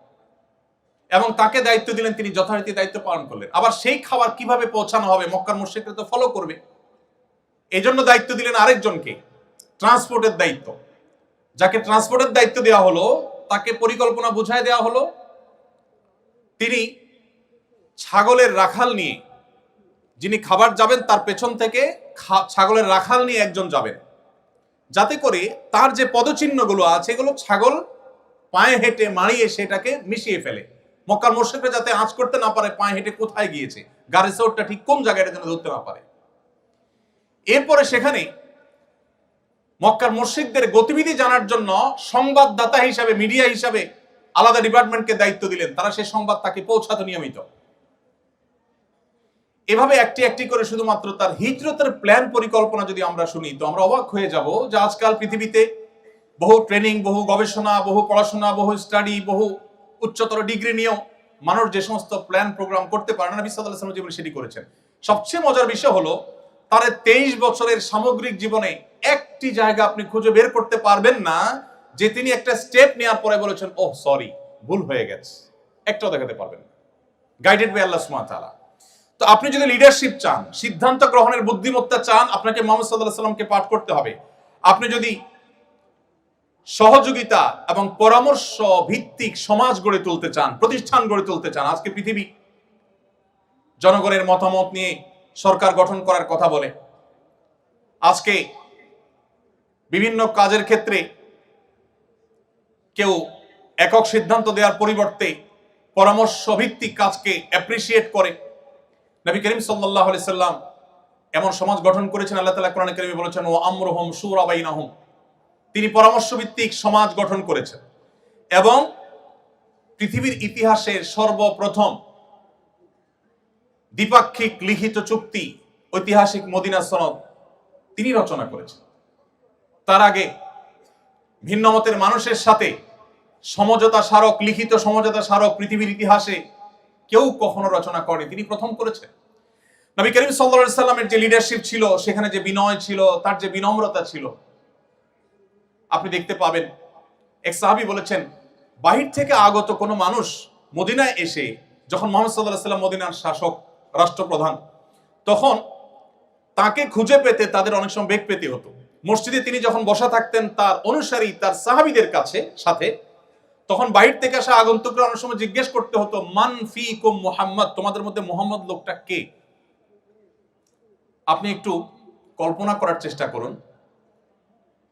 এবং তাকে দায়িত্ব দিলেন, তিনি যথারীতি দায়িত্ব পালন করলেন। আবার সেই খাবার কিভাবে পৌঁছানো হবে, মক্কার মুশরিকরা তো ফলো করবে, এই জন্য দায়িত্ব দিলেন আরেকজনকে, ট্রান্সপোর্টের দায়িত্ব। যাকে ট্রান্সপোর্টের দায়িত্ব দেওয়া হলো তাকে পরিকল্পনা বুঝায় দেওয়া হলো, তিনি ছাগলের রাখাল নিয়ে, যিনি খাবার যাবেন তার পেছন থেকে ছাগলের রাখাল নিয়ে একজন যাবেন, যাতে করে তার যে পদচিহ্নগুলো আছে এগুলো ছাগল পায়ে হেঁটে মারিয়ে সেটাকে মিশিয়ে ফেলে, মক্কার মুশরিকরা যাতে আঁচ করতে না পারে পায়ে হেঁটে কোথায় গিয়েছে, গাড়ি সৌরটা ঠিক কোন জায়গায় যেন ধরতে না পারে। এরপরে সেখানে মক্কার মুশরিকদের গতিবিধি জানার জন্য সংবাদদাতা হিসাবে, মিডিয়া হিসাবে আলাদা ডিপার্টমেন্টকে দায়িত্ব দিলেন, তারা সেই সংবাদ তাকে পৌঁছাতে নিয়মিত। এভাবে একটি একটি করে শুধুমাত্র তার হিজরতের প্ল্যান পরিকল্পনা যদি আমরা শুনি তো আমরা অবাক হয়ে যাব যে আজকাল পৃথিবীতে বহু ট্রেনিং, বহু গবেষণা, বহু পড়াশোনা, বহু স্টাডি, বহু উচ্চতর ডিগ্রি নিয়েও মানুষ যে সমস্ত প্ল্যান প্রোগ্রাম করতে পারে না, নবী সাল্লাল্লাহু আলাইহি ওয়াসাল্লাম জীবনে সেটি করেছেন। সবচেয়ে মজার বিষয় হলো তার 23 বছরের সামগ্রিক জীবনে একটি জায়গা আপনি খুঁজে বের করতে পারবেন না যে তিনি একটা স্টেপ নেওয়ার পরে বলেছেন ওহ সরি, ভুল হয়ে গেছে, একটাও দেখাতে পারবেন না। গাইডেড বাই আল্লাহ সুবহানাহু ওয়া তাআলা। তো আপনি যদি লিডারশিপ চান, সিদ্ধান্ত গ্রহণের বুদ্ধিমত্তা চান, আপনাকে মুহাম্মদ সাল্লাল্লাহু আলাইহি ওয়াসাল্লামকে পাঠ করতে হবে। আপনি যদি সহযোগিতা এবং পরামর্শ ভিত্তিক সমাজ গড়ে তুলতে চান, প্রতিষ্ঠান গড়ে তুলতে চান, আজকে পৃথিবী জনগণের মতামত নিয়ে সরকার গঠন করার কথা বলে। আজকে বিভিন্ন কাজের ক্ষেত্রে কেউ একক সিদ্ধান্ত দেওয়ার পরিবর্তে পরামর্শ ভিত্তিক কাজকে অ্যাপ্রিসিয়েট করে। নবী করিম সাল্লাল্লাহু আলাইহি সাল্লাম এমন সমাজ গঠন করেছেন। আল্লাহ তাআলা কোরআনে কারিমে বলেছেন ওয়া আমরুহুম শুরা বাইনাহুম, তিনি পরামর্শ ভিত্তিক সমাজ গঠন করেছেন। এবং পৃথিবীর ইতিহাসের সর্বপ্রথম দ্বিপাক্ষিক লিখিত চুক্তি ঐতিহাসিক মদিনা সনদ তিনি রচনা করেছেন। তার আগে ভিন্ন মতের মানুষের সাথে সমঝোতা স্মারক, লিখিত সমঝোতা স্মারক পৃথিবীর ইতিহাসে কেউ কখনো রচনা করেনি, তিনি প্রথম করেছেন। নবী করিম সাল্লাল্লাহু আলাইহি সাল্লামের যে লিডারশিপ ছিল, সেখানে যে বিনয় ছিল, তার যে বিনম্রতা ছিল, আপনি দেখতে পাবেন। এক সাহাবী বলেছেন, বাহির থেকে আগত কোনো মানুষ মদিনায় এসে যখন মুহাম্মদ সাল্লাল্লাহু আলাইহি সাল্লাম মদিনার শাসক, রাষ্ট্রপ্রধান, তখন তাকে খুঁজে পেতে তাদের অনেক সময় বেগ পেতে হতো। মসজিদে তিনি যখন বসা থাকতেন তার অনুসারী, তার সাহাবীদের কাছে সাথে, তখন বাহির থেকে আসা আগন্তুকরা অনেক সময় জিজ্ঞেস করতে হতো মান ফিকুম মুহাম্মদ, তোমাদের মধ্যে মুহাম্মদ লোকটা কে? আপনি একটু কল্পনা করার চেষ্টা করুন,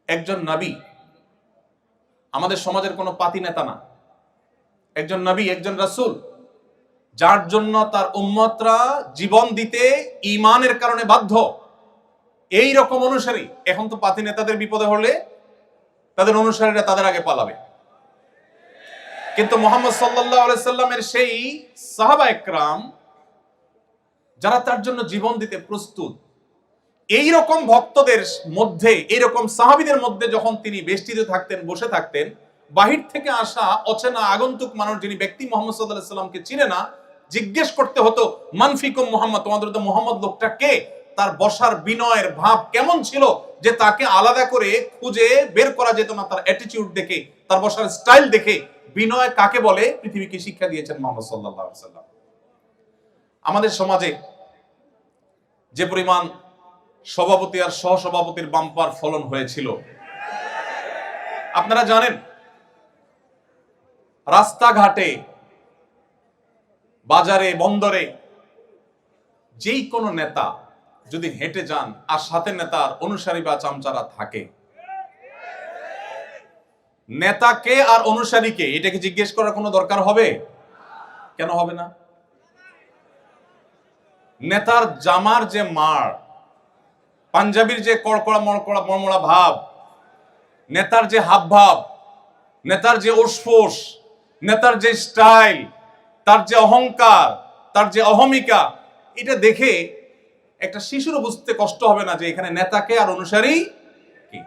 একজন নবী, আমাদের সমাজের কোনো পাতি নেতা না, একজন নবী, একজন রাসূল, যার জন্য তার উম্মতরা জীবন দিতে ঈমানের কারণে বাধ্য, এই রকম অনুসারী। এখন তো পাতি নেতাদের বিপদে হলে তাদের অনুসারীরা তাদের আগে পালাবে, কিন্তু মুহাম্মদ সাল্লাল্লাহু আলাইহি সাল্লামের সেই সাহাবা একরাম যারা তার জন্য জীবন দিতে প্রস্তুত, এই রকম ভক্তদের মধ্যে, এই রকম সাহাবীদের মধ্যে যখন তিনি বেষ্টিত থাকতেন, বসে থাকতেন, বাহির থেকে আসা অচেনা আগন্তুক মানুষ, যিনি ব্যক্তি মুহাম্মদ সাল্লাল্লাহু আলাইহি সাল্লামকে চিনে না, জিজ্ঞেস করতে হতো মান ফিকুম মুহাম্মদ, তোমাদের মধ্যে মুহাম্মদ লোকটা কে? তার বসার বিনয়ের ভাব কেমন ছিল যে তাকে আলাদা করে খুঁজে বের করা যেত না। তার অ্যাটিটিউড দেখে, তার বসার স্টাইল দেখে বিনয় কাকে বলে পৃথিবীকে শিক্ষা দিয়েছেন মুহাম্মদ সাল্লাল্লাহু আলাইহি সাল্লাম। আমাদের সমাজে যে পরিমাণ সভাপতি আর সহসভাপতির বাম্পার ফলন হয়েছিল আপনারা জানেন। রাস্তাঘাটে, বাজারে, বন্দরে যেই কোনো নেতা যদি হেঁটে যান আর সাথে নেতার অনুসারী বা চামচারা থাকে, নেতাকে আর অনুসারীকে এটাকে জিজ্ঞেস করার কোনো দরকার হবে? কেন হবে না? নেতার জামার যে মার, পাঞ্জাবির যে কড়কড়া মড়কড়া মড়মড়া ভাব, নেতার যে হাব ভাব, নেতার যে ওসফোস, নেতার যে স্টাইল, তার যে অহংকার, তার যে অহমিকা, এটা দেখে একটা শিশুরও বুঝতে কষ্ট হবে না যে এখানে নেতাকে আর অনুসারী কি।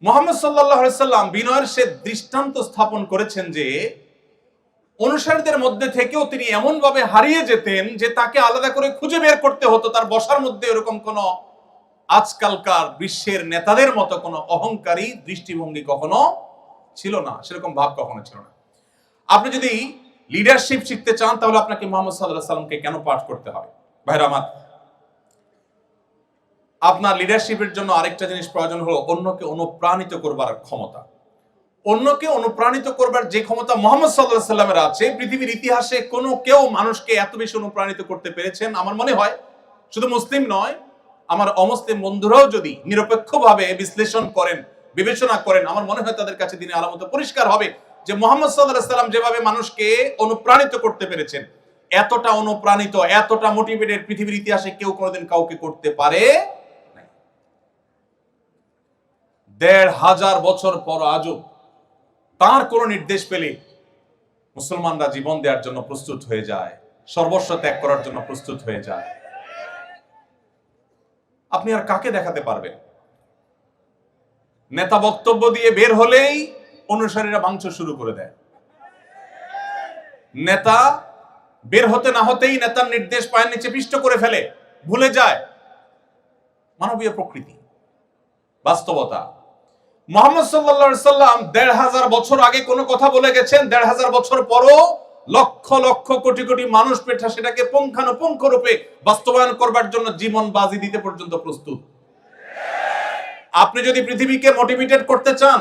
মুহাম্মদ সাল্লাল্লাহু আলাইহি সাল্লাম বিনয়ের সে দৃষ্টান্ত স্থাপন করেছেন যে অনুসারীদের মধ্যে থেকেও তিনি এমন ভাবে হারিয়ে যেতেন যে তাকে আলাদা করে খুঁজে বের করতে হতো। তার বসার মধ্যে এরকম কোন আজকালকার বিশ্বের নেতাদের মতো কোনো অহংকারী দৃষ্টিভঙ্গি কখনো ছিল না, সেরকম ভাব কখনো ছিল না। আপনি যদি লিডারশিপ শিখতে চান তাহলে আপনাকে মুহাম্মদ সাল্লাল্লাহু আলাইহি সাল্লামকে কেন পাঠ করতে হবে? ভাইরা আমার, আপনার লিডারশিপের জন্য আরেকটা জিনিস প্রয়োজন হলো অন্যকে অনুপ্রাণিত করবার ক্ষমতা। অন্যকে অনুপ্রাণিত করবার যে ক্ষমতা মুহাম্মদ সাল্লাল্লাহু আলাইহি সাল্লামের আছে, পৃথিবীর ইতিহাসে কোনো কেউ মানুষকে এত বেশি অনুপ্রাণিত করতে পেরেছেন আমার মনে হয় শুধু মুসলিম নয়, আমার অমুসলিম বন্ধুরাও যদি নিরপেক্ষভাবে বিশ্লেষণ করেন, বিবেচনা করেন, আমার মনে হয় তাদের কাছে দিনে আলামত পরিষ্কার হবে যে মুহাম্মদ সাল্লাল্লাহু আলাইহি সাল্লাম যেভাবে মানুষকে অনুপ্রাণিত করতে পেরেছেন, এতটা অনুপ্রাণিত, এতটা মোটিভেটেড পৃথিবীর ইতিহাসে কেউ কোনোদিন কাউকে করতে পারে না। ১৫০০ বছর পর আজও তার কোন নির্দেশ পেলে মুসলমানরা জীবন দেওয়ার জন্য প্রস্তুত হয়ে যায়, সর্বস্ব ত্যাগ করার জন্য প্রস্তুত হয়ে যায়। আপনি আর কাকে দেখাতে পারবেন? নেতা বক্তব্য দিয়ে বের হলেই অনুসারীরা ভাঙচুর শুরু করে দেয়। নেতা বের হতে না হতেই নেতার নির্দেশ পায়ের নিচে পিষ্ট করে ফেলে, ভুলে যায় মানবীয় প্রকৃতি, বাস্তবতা। মুহাম্মদ সাল্লাল্লাহু আলাইহি সাল্লাম ১৫০০ বছর আগে কোনো কথা বলে গেছেন, ১৫০০ বছর পরও লক্ষ লক্ষ কোটি কোটি মানুষ পেঠা সেটাকে পুঙ্খানুপুঙ্খ রূপে বাস্তবায়ন করবার জন্য জীবন বাজি দিতে পর্যন্ত প্রস্তুত। আপনি যদি পৃথিবীকে মোটিভেটেড করতে চান,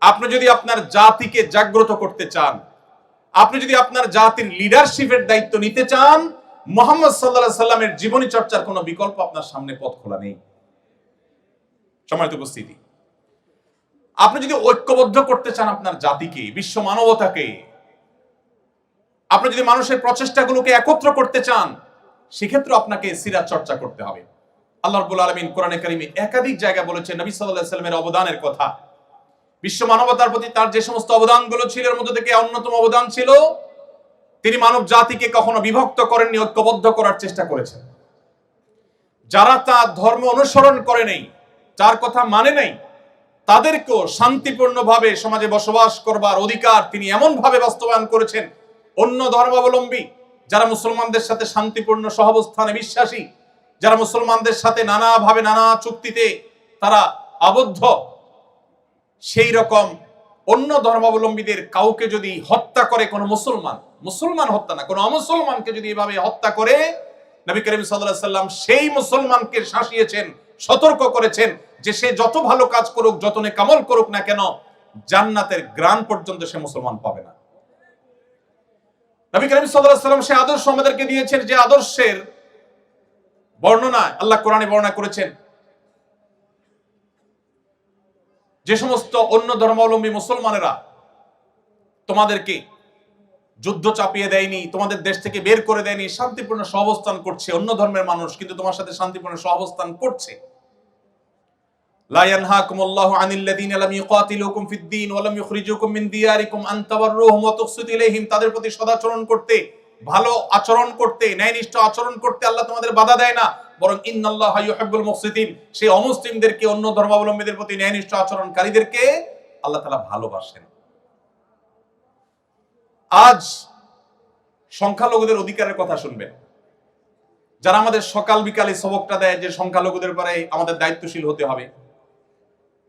আপনি যদি আপনার জাতিকে জাগ্রত করতে চান, আপনি যদি আপনার জাতির লিডারশিপের দায়িত্ব নিতে চান, মুহাম্মদ সাল্লাল্লাহু আলাইহি সাল্লামের জীবনী চর্চার কোনো বিকল্প আপনার সামনে পথ খোলা নেই। সম্মানিত উপস্থিতি, আপনি যদি ঐক্যবদ্ধ করতে চান আপনার জাতিকে, বিশ্ব মানবতাকে, আপনি যদি মানুষের প্রচেষ্টাগুলোকে একত্র করতে চান, সেক্ষেত্রে আপনাকে সিরাত চর্চা করতে হবে। আল্লাহ রাব্বুল আলামিন কোরআনে কারিমে একাধিক জায়গায় বলেছেন নবী সাল্লাল্লাহু আলাইহি সাল্লামের অবদানের কথা। বিশ্ব মানবতার প্রতি তার যে সমস্ত অবদানগুলো ছিল, এর মধ্যে থেকে অন্যতম অবদান ছিল তিনি মানব জাতিকে কখনো বিভক্ত করেননি, ঐক্যবদ্ধ করার চেষ্টা করেছেন। যারা তার ধর্ম অনুসরণ করে নেই, যার কথা মানে নেই, তাদেরকেও শান্তিপূর্ণভাবে সমাজে বসবাস করবার অধিকার তিনি এমন ভাবে বাস্তবায়ন করেছেন, অন্য ধর্মাবলম্বী যারা মুসলমানদের সাথে শান্তিপূর্ণ সহাবস্থানে বিশ্বাসী, যারা মুসলমানদের সাথে নানাভাবে নানা চুক্তিতে তারা আবদ্ধ, সেই রকম অন্য ধর্মাবলম্বীদের কাউকে যদি হত্যা করে কোনো মুসলমান হত্যা না, কোনো অমুসলমানকে যদি এভাবে হত্যা করে, নবী করিম সাল্লাল্লাহু আলাইহি সাল্লাম সেই মুসলমানকে শাসিয়েছেন, সতর্ক করেছেন যে সে যত ভালো কাজ করুক, যত নেকামল করুক না কেন, জান্নাতের গ্রাণ পর্যন্ত সে মুসলমান পাবে না। নবী করিম সাল্লাল্লাহু আলাইহি সাল্লাম সেই আদর্শ আমাদেরকে দিয়েছেন, যে আদর্শের বর্ণনা আল্লাহ কোরআনে বর্ণনা করেছেন। যে সমস্ত অন্য ধর্মাবলম্বী মুসলমানেরা তোমাদেরকে যুদ্ধ চাপিয়ে দেয়নি, তোমাদের দেশ থেকে বের করে দেয়নি, শান্তিপূর্ণ সহাবস্থান করছে, অন্য ধর্মের মানুষ কিন্তু তোমার সাথে শান্তিপূর্ণ সহাবস্থান করছে। লা ইয়ানহাকুমুল্লাহু আনিল্লাযীনা লাম ইউকাতিলুকুম ফিদ-দীন ওয়া লাম ইখরিজুকুম মিন দিয়ারিকুম আন তাবাররুহুম ওয়া তুকসিতু ইলাইহিম, তাদের প্রতি সদাচরণ করতে, ভালো আচরণ করতে, ন্যায়নিষ্ঠ আচরণ করতে আল্লাহ তোমাদের বাধা দেয় না, বরং ইন্নাল্লাহা ইউহিব্বুল মুকসিতিন, সেই অমুসলিমদেরকে, অন্য ধর্মাবলম্বীদের প্রতি ন্যায়নিষ্ঠ আচরণকারীদেরকে আল্লাহ তাআলা ভালোবাসেন। আজ সংখ্যালঘুদের অধিকারের কথা শুনবেন, যারা আমাদের সকাল বিকালে সবকটা দেয় যে সংখ্যালঘুদের ব্যাপারে আমাদের দায়িত্বশীল হতে হবে,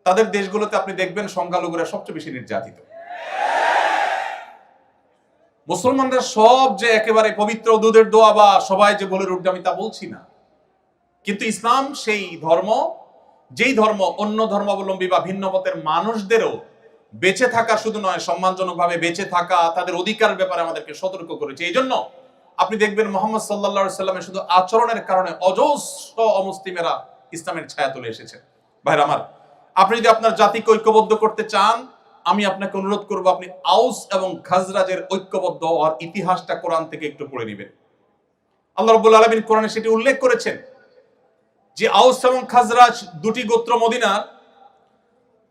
তাদের দেশগুলোতে আপনি দেখবেন সংখ্যালঘুরা সবচেয়ে বেশি নির্যাতিত। মুসলমানরা সব যে একেবারে পবিত্র দুধের দোয়া বা সবাই যে বলে উঠবে, আমি তা বলছি না, কিন্তু ইসলাম সেই ধর্ম, যেই ধর্ম অন্য ধর্মাবলম্বী বা ভিন্ন মতের মানুষদেরও বেঁচে থাকা শুধু নয়, সম্মানজনকভাবে বেঁচে থাকা, তাদের অধিকার ব্যাপারে আমাদেরকে সতর্ক করেছে। এই জন্য আপনি দেখবেন মুহাম্মদ সাল্লাল্লাহু আলাইহি সাল্লামের শুধু আচরণের কারণে অজস্র অমুসলিমেরা ইসলামের ছায়া তুলে এসেছে। ভাইরা আমার, আপনি যদি আপনার জাতিকে ঐক্যবদ্ধ করতে চান, আমি আপনাকে অনুরোধ করব আপনি আউস এবং খাজরাজের ঐক্যবদ্ধ হওয়ার ইতিহাসটা কোরআন থেকে একটু পড়ে নেবেন। আল্লাহ রাব্বুল আলামিন কোরআনে সেটি উল্লেখ করেছেন যে আউস এবং খাজরাজ দুটি গোত্র মদিনার,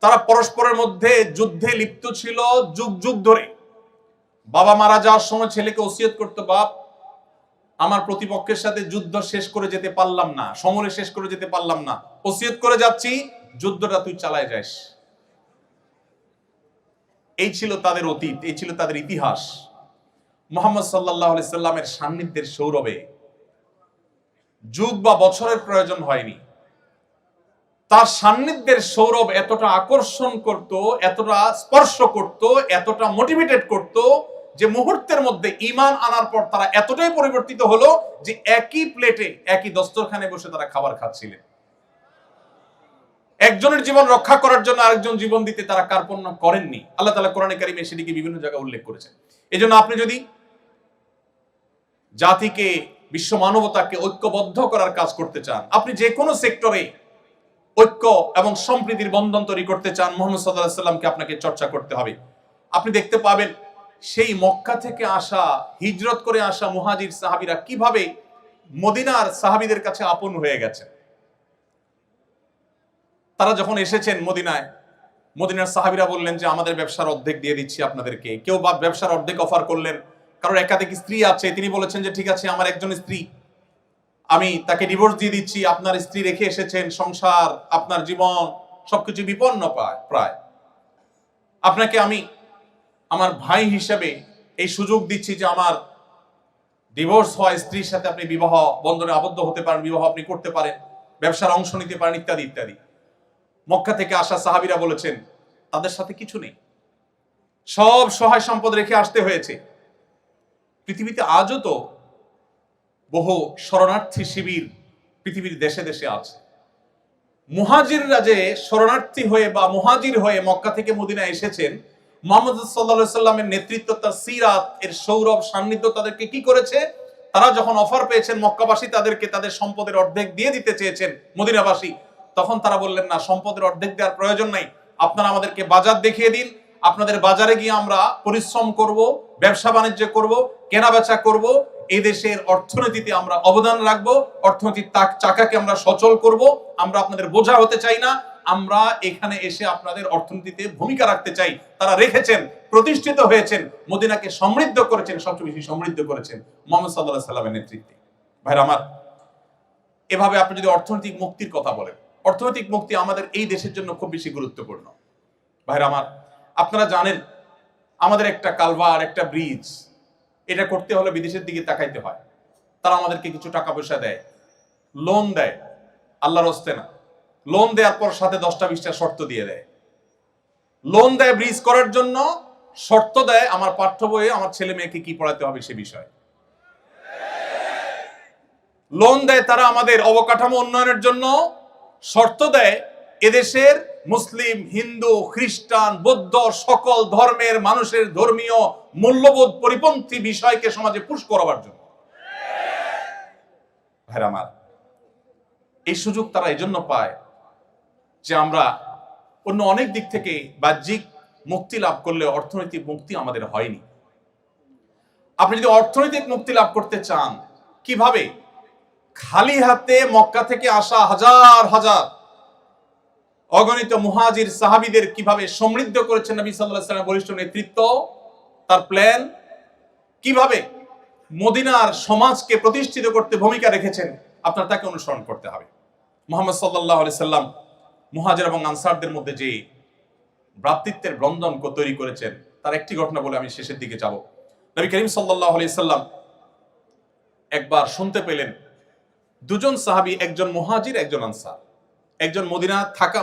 তারা পরস্পরের মধ্যে যুদ্ধে লিপ্ত ছিল যুগ যুগ ধরে। বাবা মারা যাওয়ার সময় ছেলেকে ওসিয়ত করতো, বাপ আমার প্রতিপক্ষের সাথে যুদ্ধ শেষ করে যেতে পারলাম না, সমরে শেষ করে যেতে পারলাম না, ওসিয়ত করে যাচ্ছি যুদ্ধটা তুই চালায় যাস। এই ছিল তাদের অতীত, এই ছিল তাদের ইতিহাস। মুহাম্মদ সাল্লাল্লাহু আলাইহি সাল্লামের সান্নিধ্যের সৌরভে যুগ বা বছরের প্রয়োজন হয়নি, তার সান্নিধ্যের সৌরভ এতটা আকর্ষণ করত, এতটা স্পর্শ করত, এতটা মোটিভেটেড করত যে মুহূর্তের মধ্যে ঈমান আনার পর তারা এতটাই পরিবর্তিত হলো যে একই প্লেটে, একই দস্তরখানে বসে তারা খাবার খাচ্ছিলেন। একজনের জীবন রক্ষা করার জন্য আরেকজন জীবন দিতে তারা কার্পণ্য করেননি। আল্লাহ তাআলা কোরআনে কারিমে সেটিকে বিভিন্ন জায়গায় উল্লেখ করেছেন। এজন্য আপনি যদি জাতিকে, বিশ্ব মানবতাকে ঐক্যবদ্ধ করার কাজ করতে চান, আপনি যে কোনো সেক্টরে ঐক্য এবং সম্প্রীতির বন্ধন তৈরি করতে চান, মুহাম্মদ সাল্লাল্লাহু আলাইহি সাল্লামকে আপনাকে চর্চা করতে হবে। আপনি দেখতে পাবেন সেই মক্কা থেকে আসা, হিজরত করে আসা মুহাজির সাহাবীরা কিভাবে মদিনার সাহাবীদের কাছে আপন হয়ে গেছে। তারা যখন এসেছেন মদিনায়, মদিনার সাহাবীরা বললেন যে আমাদের ব্যবসার অর্ধেক দিয়ে দিচ্ছি আপনাদেরকে। কেউ বা ব্যবসার অর্ধেক অফার করলেন, কারণ একাধিক স্ত্রী আছে, তিনি বলেছেন যে ঠিক আছে, আমার একজন স্ত্রী, আমি তাকে ডিভোর্স দিয়ে দিচ্ছি, আপনার স্ত্রী রেখে এসেছেন, সংসার, আপনার জীবন, সবকিছু বিপন্ন প্রায়। আপনাকে আমি আমার ভাই হিসেবে এই সুযোগ দিচ্ছি যে আমার ডিভোর্স হয় স্ত্রীর সাথে আপনি বিবাহ বন্ধনে আবদ্ধ হতে পারেন, বিবাহ আপনি করতে পারেন, ব্যবসার অংশ নিতে পারেন, ইত্যাদি ইত্যাদি। মক্কা থেকে আসা সাহাবীরা বলেছেন তাদের সাথে কিছু নেই, সব সহায় সম্পদ রেখে আসতে হয়েছে। পৃথিবীতে আজও তো বহু শরণার্থী শিবির পৃথিবীর দেশে দেশে আছে। মুহাজিররা যে শরণার্থী হয়ে বা মুহাজির হয়ে মক্কা থেকে মদিনা এসেছেন, মুহাম্মদ সাল্লাল্লাহু আলাইহি সাল্লামের নেতৃত্ব, তার সিরাত এর সৌরভ সান্নিধ্য তাদেরকে কি করেছে? তারা যখন অফার পেয়েছেন মক্কাবাসী তাদেরকে তাদের সম্পদের অর্ধেক দিয়ে দিতে চেয়েছেন মদিনাবাসী, তখন তারা বললেন না, সম্পদের অর্ধেক দেওয়ার প্রয়োজন নাই, আপনারা আমাদেরকে বাজার দেখিয়ে দিন, আপনাদের বাজারে গিয়ে আমরা পরিশ্রম করব, ব্যবসা বাণিজ্য করব, কেনা বেচা করব, এই দেশের অর্থনীতিতে আমরা অবদান রাখব, অর্থনীতির চাকাকে আমরা সচল করব, আমরা আপনাদের বোঝা হতে চাই না, আমরা এখানে এসে আপনাদের অর্থনীতিতে ভূমিকা রাখতে চাই। তারা রেখেছেন, প্রতিষ্ঠিত হয়েছেন, মদিনাকে সমৃদ্ধ করেছেন, সবচেয়ে বেশি সমৃদ্ধ করেছেন মুহাম্মদ সাল্লাল্লাহু আলাইহি সাল্লামের নেতৃত্বে। ভাইরা আমার, এভাবে আপনি যদি অর্থনৈতিক মুক্তির কথা বলেন, অর্থনৈতিক মুক্তি আমাদের এই দেশের জন্য খুব বেশি গুরুত্বপূর্ণ। ভাইরা আমার, আপনারা জানেন আমাদের একটা কালভার, একটা ব্রিজ, এটা করতে হলে বিদেশের দিকে তাকাইতে হয়। তারা আমাদেরকে কিছু টাকা পয়সা দেয়, লোন দেয়, আল্লাহর হস্তে না, লোন দেওয়ার পর সাথে 10টা 20টা শর্ত দিয়ে দেয়। লোন দেয় ব্রিজ করার জন্য, শর্ত দেয় আমার পাঠ্য বইয়ে আমার ছেলে মেয়েকে কি পড়াতে হবে সে বিষয়। লোন দেয় তারা আমাদের অবকাঠামো উন্নয়নের জন্য, শর্ত দেয় এদেশের মুসলিম, হিন্দু, খ্রিস্টান, বৌদ্ধ সকল ধর্মের মানুষের ধর্মীয় মূল্যবোধ পরিপন্থী বিষয়কে সমাজে পুশ করাবার জন্য। ভাইরা আমার, এই সুযোগ তারা এজন্য পায় যে আমরা অন্য অনেক দিক থেকে বাহ্যিক মুক্তি লাভ করলে অর্থনৈতিক মুক্তি আমাদের হয়নি। আপনি যদি অর্থনৈতিক মুক্তি লাভ করতে চান, কিভাবে? খালি হাতে মক্কা থেকে আসা হাজার হাজার অগণিত মুহাজির সাহাবীদের কিভাবে সমৃদ্ধ করেছেন নবী সাল্লাল্লাহু আলাইহি ওয়াসাল্লামের বলিষ্ঠ নেতৃত্ব, তার প্ল্যান, কিভাবে মদিনার সমাজকে প্রতিষ্ঠিত করতে ভূমিকা রেখেছেন, আপনার তাকে অনুসরণ করতে হবে। মুহাম্মদ সাল্লাল্লাহু আলাইহি সাল্লাম মুহাজির এবং আনসারদের মধ্যে যে ভ্রাতৃত্বের বন্ধন তৈরি করেছেন, তার একটি ঘটনা বলে আমি শেষের দিকে যাব। নবী করিম সাল্লাল্লাহু আলাইহি সাল্লাম একবার শুনতে পেলেন দুজন সাহাবী, একজন মুহাজির একজন আনসার, একজন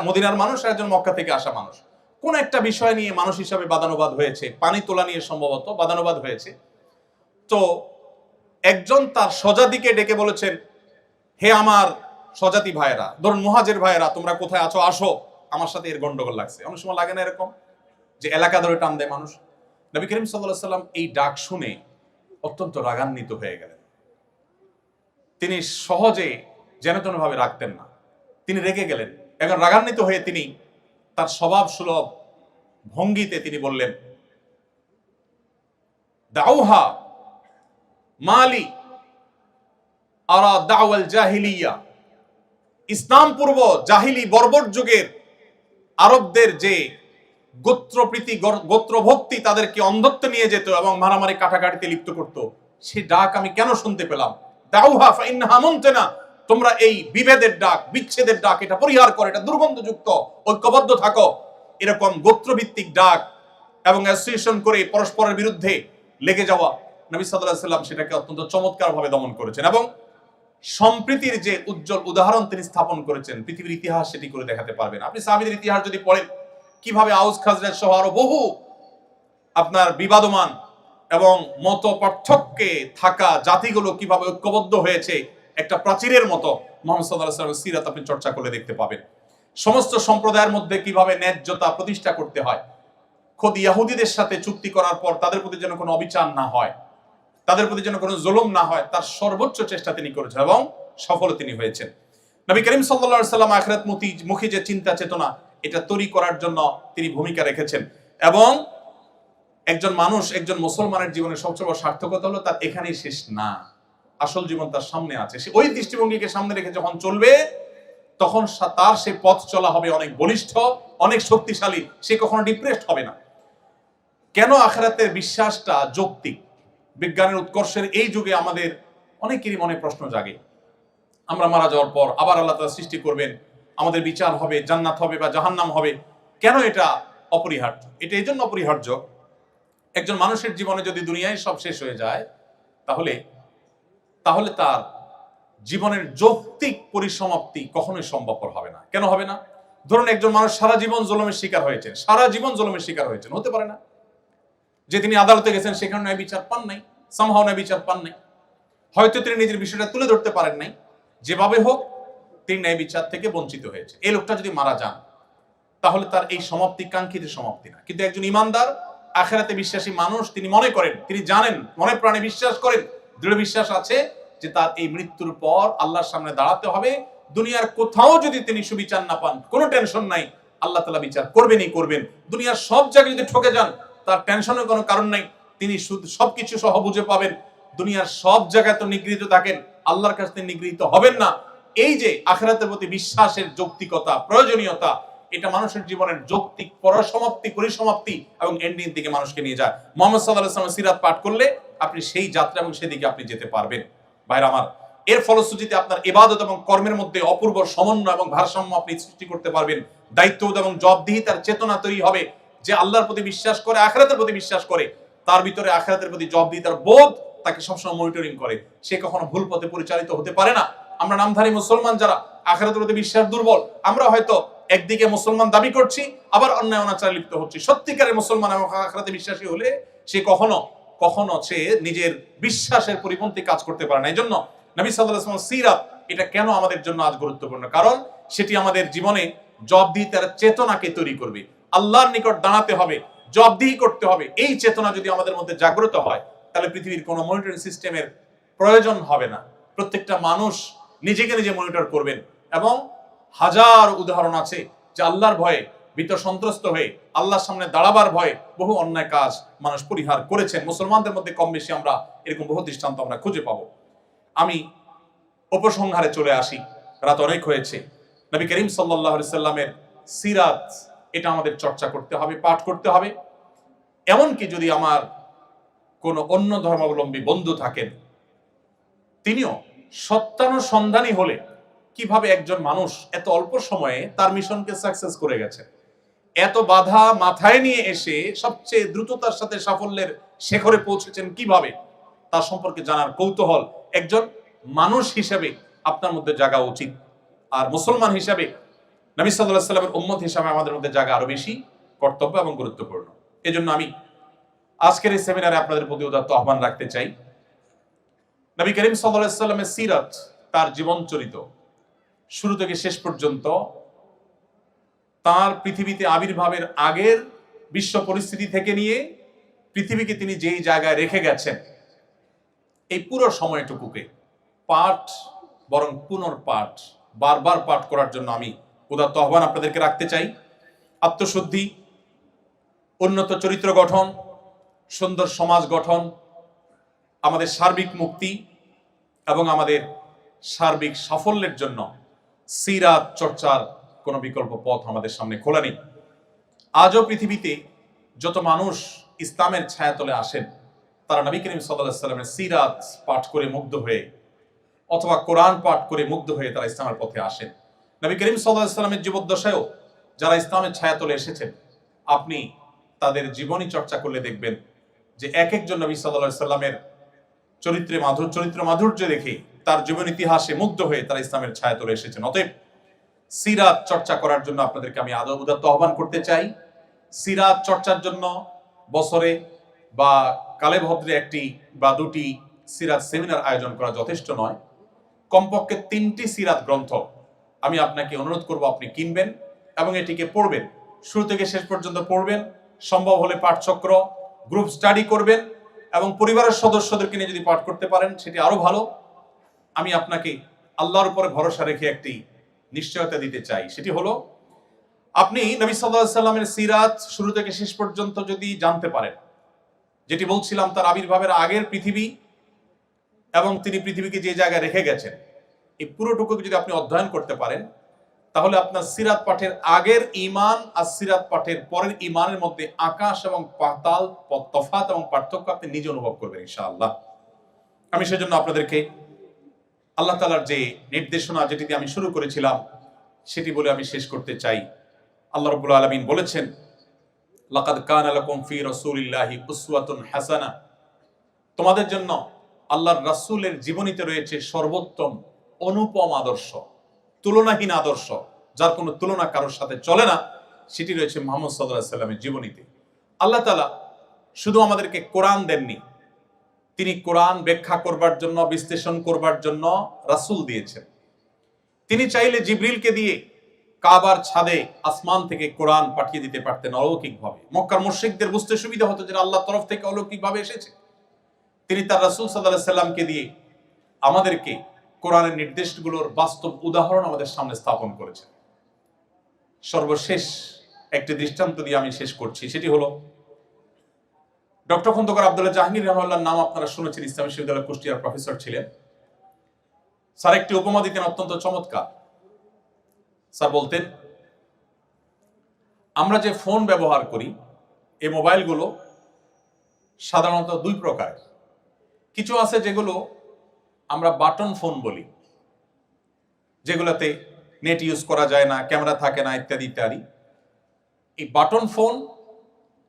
মদিনার মানুষ আর একজন মক্কা থেকে আসা মানুষ, কোন একটা বিষয় নিয়ে মানুষ হিসাবে বাদানুবাদ হয়েছে, পানি তোলা নিয়ে সম্ভবত বাদানুবাদ হয়েছে। তো একজন তার স্বজাতিকে ডেকে বলেছেন, হে আমার স্বজাতি ভাইয়েরা, ধরুন মুহাজির ভাইয়েরা, তোমরা কোথায় আছো, আসো, আমার সাথে এর গন্ডগোল লাগছে। অনেক সময় লাগে না এরকম, যে এলাকা ধরে টান দেয় মানুষ। নবী করিম সাল্লাল্লাহু আলাইহি সাল্লাম এই ডাক শুনে অত্যন্ত রাগান্বিত হয়ে গেলেন। তিনি সহজে যেন তেন ভাবে রাখতেন না, তিনি রেগে গেলেন। এখন রাগান্বিত হয়ে তিনি তার স্বভাব সুলভ ভঙ্গিতে তিনি বললেন, দাউহা মালি আরা দাওয়াল জাহিলিয়া, ইসলাম পূর্ব জাহিলি বর্বর যুগের আরবদের যে গোত্রপ্রীতি, গোত্রভক্তি তাদেরকে অন্ধত্ব নিয়ে যেত এবং মারামারি কাটাকাটিতে লিপ্ত করত, সেই ডাক আমি কেন শুনতে পেলাম? দাউহা ফাইন্নাহা মুনতিনা, তোমরা এই বিভেদের ডাক, বিচ্ছেদের ডাক, এটা পরিহার করো, এটা দুর্গন্ধযুক্ত, ঐক্যবদ্ধ থাকো। এরকম গোত্রভিত্তিক ডাক এবং অ্যাসোসিয়েশন করে পরস্পরের বিরুদ্ধে লেগে যাওয়া, নবী সাল্লাল্লাহু আলাইহি সাল্লাম সেটাকে অত্যন্ত চমৎকার ভাবে দমন করেছেন এবং সম্প্রীতির যে উজ্জ্বল উদাহরণ তিনি স্থাপন করেছেন, পৃথিবীর ইতিহাস সেটি করে দেখাতে পারবেন। আপনি সাহাবীদের ইতিহাস যদি পড়েন, কিভাবে আউস খাজরাজ সহ আরো বহু আপনার বিবাদমান এবং মত পার্থক্যে থাকা জাতিগুলো কিভাবে ঐক্যবদ্ধ হয়েছে একটা প্রাচীরের মতো, মুহাম্মদ সাল্লাল্লাহু আলাইহি ওয়াসাল্লামের সিরাত আপনি চর্চা করলে দেখতে পাবেন। সমস্ত সম্প্রদায়ের মধ্যে কিভাবে ন্যায্যতা প্রতিষ্ঠা করতে হয়, খোদ ইহুদিদের সাথে চুক্তি করার পর তাদের প্রতি যেন কোনো অবিচার না হয়, তাদের প্রতি যেন কোনো জুলুম না হয়, তার সর্বোচ্চ চেষ্টা তিনি করেছেন এবং সফল তিনি হয়েছেন। নবী করিম সাল্লাল্লাহু আলাইহি সাল্লাম আখিরাত মুখী যে চিন্তা চেতনা, এটা তৈরি করার জন্য তিনি ভূমিকা রেখেছেন। এবং একজন মানুষ, একজন মুসলমানের জীবনের সবচেয়ে বড় সার্থকতা হলো তার এখানেই শেষ না, আসল জীবন তার সামনে আছে। সে ওই দৃষ্টিভঙ্গিকে সামনে রেখে যখন চলবে, তখন তার সে পথ চলা হবে অনেক বলিষ্ঠ, অনেক শক্তিশালী, সে কখনো ডিপ্রেসড হবে না। কেন আখিরাতের বিশ্বাসটা যৌক্তিক? বিজ্ঞানের উৎকর্ষের এই যুগে আমাদের অনেকেরই মনে প্রশ্ন জাগে, আমরা মারা যাওয়ার পর আবার আল্লাহ তাআলা সৃষ্টি করবেন, আমাদের বিচার হবে, জান্নাত হবে বা জাহান্নাম হবে। কেন এটা অপরিহার্য? এটা এই জন্য অপরিহার্য, একজন মানুষের জীবনে যদি দুনিয়ায় সব শেষ হয়ে যায়, তাহলে তাহলে তার জীবনের যৌক্তিক পরিসমাপ্তি কখনোই সম্ভবপর হবে না। কেন হবে না? ধরুন একজন মানুষ সারা জীবন জুলুমের শিকার হয়েছেন, সারা জীবন জুলুমের শিকার হয়েছেন, হতে পারে না যে তিনি আদালতে গেছেন সেখানে ন্যায় বিচার পান নাই, সামহাও ন্যায় বিচার পান নাই, হয়তো তিনি নিজের বিষয়টা তুলে ধরতে পারেন নাই, যেভাবে হোক তিনি ন্যায় বিচার থেকে বঞ্চিত হয়েছে। এই লোকটা যদি মারা যান, তাহলে তার এই সমাপ্তি কাঙ্ক্ষিত সমাপ্তি না। কিন্তু একজন ইমানদার আখিরাতে বিশ্বাসী মানুষ, তিনি মনে করেন, তিনি জানেন, মনে প্রাণে বিশ্বাস করেন, দৃঢ় বিশ্বাস আছে যে তার এই মৃত্যুর পর আল্লাহর সামনে দাঁড়াতে হবে। দুনিয়ার কোথাও যদি তিনি সুবিচার না পান, কোনো টেনশন নাই, আল্লাহ তাআলা বিচার করবেনই করবেন। দুনিয়ার সব জায়গায় যদি ঠকে যান, তার টেনশনের কোনো কারণ নাই, তিনি সবকিছু সহ বুঝে পাবেন। দুনিয়ার সব জায়গায় তো নিগৃহীত থাকেন, আল্লাহর কাছে তিনি নিগৃহীত হবেন না। এই যে আখিরাতের প্রতি বিশ্বাসের যৌক্তিকতা, প্রয়োজনীয়তা, এটা মানুষের জীবনের যৌক্তিক পরিসমাপ্তি এবং এন্ডিং দিকে মানুষকে নিয়ে যায়। মুহাম্মদ সাল্লাল্লাহু আলাইহি ওয়াসাল্লামের সিরাত পাঠ করলে আপনি সেই যাত্রা এবং সেদিকে আপনি যেতে পারবেন। ভাইরা আমার, এর ফলশ্রুতিতে আপনার ইবাদত এবং কর্মের মধ্যে অপূর্ব সমন্বয় এবং ভারসাম্য আপনি সৃষ্টি করতে পারবেন। দায়িত্ববোধ এবং জবাবদিহিতার চেতনা তৈরি হবে। যে আল্লাহর প্রতি বিশ্বাস করে, আখিরাতের প্রতি বিশ্বাস করে, তার ভিতরে আখিরাতের প্রতি জবাবদিহিতার বোধ তাকে সবসময় মনিটরিং করে। সে কখনো ভুল পথে পরিচালিত হতে পারে না। আমরা নামধারী মুসলমান যারা আখিরাতের প্রতি বিশ্বাস দুর্বল, আমরা হয়তো একদিকে মুসলমান দাবি করছি, আবার অন্যায় অনাচারে লিপ্ত হচ্ছি। সত্যিকারের মুসলমান এবং আখিরাতে বিশ্বাসী হলে সে কখনো সে নিজের বিশ্বাসের পরিপন্থী কাজ করতে পারে না। এই জন্য নবী সাল্লাল্লাহু আলাইহি ওয়াসাল্লাম সিরাত, এটা কেন আমাদের জন্য আজ গুরুত্বপূর্ণ? কারণ সেটি আমাদের জীবনে জবাবদিহিতার চেতনাকে তৈরি করবে। আল্লাহর নিকট দাঁড়াতে হবে, জবাবদিহি করতে হবে। এই চেতনা যদি আমাদের মধ্যে জাগ্রত হয়, তাহলে পৃথিবীর কোনো মনিটরিং সিস্টেমের প্রয়োজন হবে না। প্রত্যেকটা মানুষ নিজেকে নিজে মনিটর করবেন। এবং হাজার উদাহরণ আছে যে আল্লাহর ভয়ে ভীত সন্ত্রস্ত হয়ে আল্লাহর সামনে দাঁড়াবার ভয়ে বহু অন্যায় কাজ মানুষ পরিহার করেছেন। মুসলমানদের মধ্যে কম বেশি আমরা এরকম বহু দৃষ্টান্ত আমরা খুঁজে পাবো। আমি উপসংহারে চলে আসি, রাত অনেক হয়েছে। নবী করিম সাল্লাল্লাহু আলাইহি সাল্লামের সিরাত, এটা আমাদের চর্চা করতে হবে, পাঠ করতে হবে। এমনকি যদি আমার কোনো অন্য ধর্মাবলম্বী বন্ধু থাকেন, তিনিও সত্যানুসন্ধানী হলে কিভাবে একজন মানুষ এত অল্প সময়ে তার মিশনকে সাকসেস করে গেছে, এত বাধা মাথায় নিয়ে এসে সবচেয়ে দ্রুততার সাথে সাফল্যের শেখরে পৌঁছেছেন কিভাবে, তার সম্পর্কে জানার কৌতূহল একজন মানুষ হিসেবে আপনার মধ্যে জাগা উচিত। আর মুসলমান হিসাবে, নবী সাল্লাল্লাহু আলাইহি ওয়াসাল্লামের উম্মত হিসাবে আমাদের মধ্যে জাগা আরো বেশি কর্তব্য এবং গুরুত্বপূর্ণ। এজন্য আমি আজকের এই সেমিনারে আপনাদের প্রতি উদাত্ত আহ্বান রাখতে চাই। নবী করিম সাল্লাল্লাহু আলাইহি ওয়াসাল্লামের সিরাত, তার জীবন চরিত শুরু থেকে শেষ পর্যন্ত, তার পৃথিবীতে আবির্ভাবের আগের বিশ্ব পরিস্থিতি থেকে নিয়ে পৃথিবীকে তিনি যেই জায়গায় রেখে গেছেন, এই পুরো সময়টুকুকে পাঠ বরং পুনর্পাঠ, বারবার পাঠ করার জন্য আমি উদাত্ত আহ্বান আপনাদেরকে রাখতে চাই। আত্মশুদ্ধি, উন্নত চরিত্র গঠন, সুন্দর সমাজ গঠন, আমাদের সার্বিক মুক্তি এবং আমাদের সার্বিক সাফল্যের জন্য সিরাত চর্চার কোনো বিকল্প পথ আমাদের সামনে খোলা নেই। আজও পৃথিবীতে যত মানুষ ইসলামের ছায়াতলে আসেন, তারা নবী করিম সাল্লাল্লাহু আলাইহি ওয়াসাল্লামের সিরাত পাঠ করে মুগ্ধ হয়ে অথবা কোরআন পাঠ করে মুগ্ধ হয়ে তারা ইসলামের পথে আসেন। নবী করিম সাল্লাল্লাহু আলাইহি ওয়াসাল্লামের জীবদ্দশায়ও যারা ইসলামের ছায়াতলে এসেছেন, আপনি তাদের জীবনী চর্চা করলে দেখবেন যে এক একজন নবী সাল্লাল্লাহু আলাইহি ওয়াসাল্লামের চরিত্র মাধুর্য দেখে, তার জীবন ইতিহাসে মুগ্ধ হয়ে তারা ইসলামের ছায়াতলে এসেছেন। অতএব সিরাত চর্চা করার জন্য আপনাদেরকে আমি উদাত্ত আহ্বান করতে চাই। সিরাত চর্চার জন্য বছরে বা কালে ভদ্রে একটি বা দুটি সিরাত সেমিনার আয়োজন করা যথেষ্ট নয়। কমপক্ষে 3টি সিরাত গ্রন্থ আমি আপনাকে অনুরোধ করব আপনি কিনবেন এবং এটিকে পড়বেন, শুরু থেকে শেষ পর্যন্ত পড়বেন। সম্ভব হলে পাঠচক্র, গ্রুপ স্টাডি করবেন এবং পরিবারের সদস্যদেরকে নিয়ে যদি পাঠ করতে পারেন সেটি আরো ভালো। আমি আপনাকে আল্লাহর উপরে ভরসা রেখে একটি নিশ্চয়তা দিতে চাই, সেটি হলো আপনি নবী সাল্লাল্লাহু আলাইহি ওয়াসাল্লামের সিরাত শুরু থেকে শেষ পর্যন্ত যদি জানতে পারেন, যেটি বলছিলাম তার আবির্ভাবের আগের পৃথিবী এবং তিনি পৃথিবীকে যে জায়গায় রেখে গেছেন, এই পুরোটুকুকে যদি আপনি অধ্যয়ন করতে পারেন, তাহলে আপনার সিরাত পাঠের আগের ঈমান আর সিরাত পাঠের পরের ঈমানের মধ্যে আকাশ এবং পাতাল তফাত এবং পার্থক্য আপনি নিজে অনুভব করবেন ইনশাআল্লাহ। আমি সেজন্য আপনাদেরকে আল্লাহ তাআলার যে নির্দেশনা, যেটিতে আমি শুরু করেছিলাম, সেটি বলে আমি শেষ করতে চাই। আল্লাহ রাব্বুল আলামিন বলেছেন, লাকাদ কানা লাকুম ফি রাসূলিল্লাহি উসওয়াতুন হাসানাহ, তোমাদের জন্য আল্লাহর রাসূলের জীবনীতে রয়েছে সর্বোত্তম অনুপম আদর্শ, তুলনাহীন আদর্শ, যার কোনো তুলনা কারোর সাথে চলে না। সেটি রয়েছে মুহাম্মদ সাল্লাল্লাহু আলাইহি সাল্লামের জীবনীতে। আল্লাহ তাআলা শুধু আমাদেরকে কোরআন দেননি, তিনি কোরআন ব্যাখ্যা করবার জন্য, বিশ্লেষণ করবার জন্য রাসূল দিয়েছেন। তিনি চাইলে জিবরিলকে দিয়ে কাবার ছাদে আসমান থেকে কোরআন পাঠিয়ে দিতে পারতেন অলৌকিকভাবে। মক্কার মুশরিকদের বুঝতে সুবিধা হতো যে আল্লাহর তরফ থেকে অলৌকিকভাবে এসেছে। তিনি তার রাসূল সাল্লাল্লাহু আলাইহি সাল্লামকে দিয়ে আমাদেরকে কোরআনের নির্দেশগুলোর বাস্তব উদাহরণ আমাদের সামনে স্থাপন করেছেন। সর্বশেষ একটি দৃষ্টান্ত দিয়ে আমি শেষ করছি, সেটি হলো ডক্টর খন্দকার আব্দুল্লাহ জাহাঙ্গীর রাহমাহুল্লাহর নাম আপনারা শুনেছেন, ইসলামী বিশ্ববিদ্যালয়ের কুষ্টিয়ার প্রফেসর ছিলেন। স্যার একটি উপমা দিতেন অত্যন্ত চমৎকার। স্যার বলতেন, আমরা যে ফোন ব্যবহার করি, এই মোবাইলগুলো সাধারণত দুই প্রকার। কিছু আছে যেগুলো আমরা বাটন ফোন বলি, যেগুলোতে নেট ইউজ করা যায় না, ক্যামেরা থাকে না, ইত্যাদি ইত্যাদি। এই বাটন ফোন।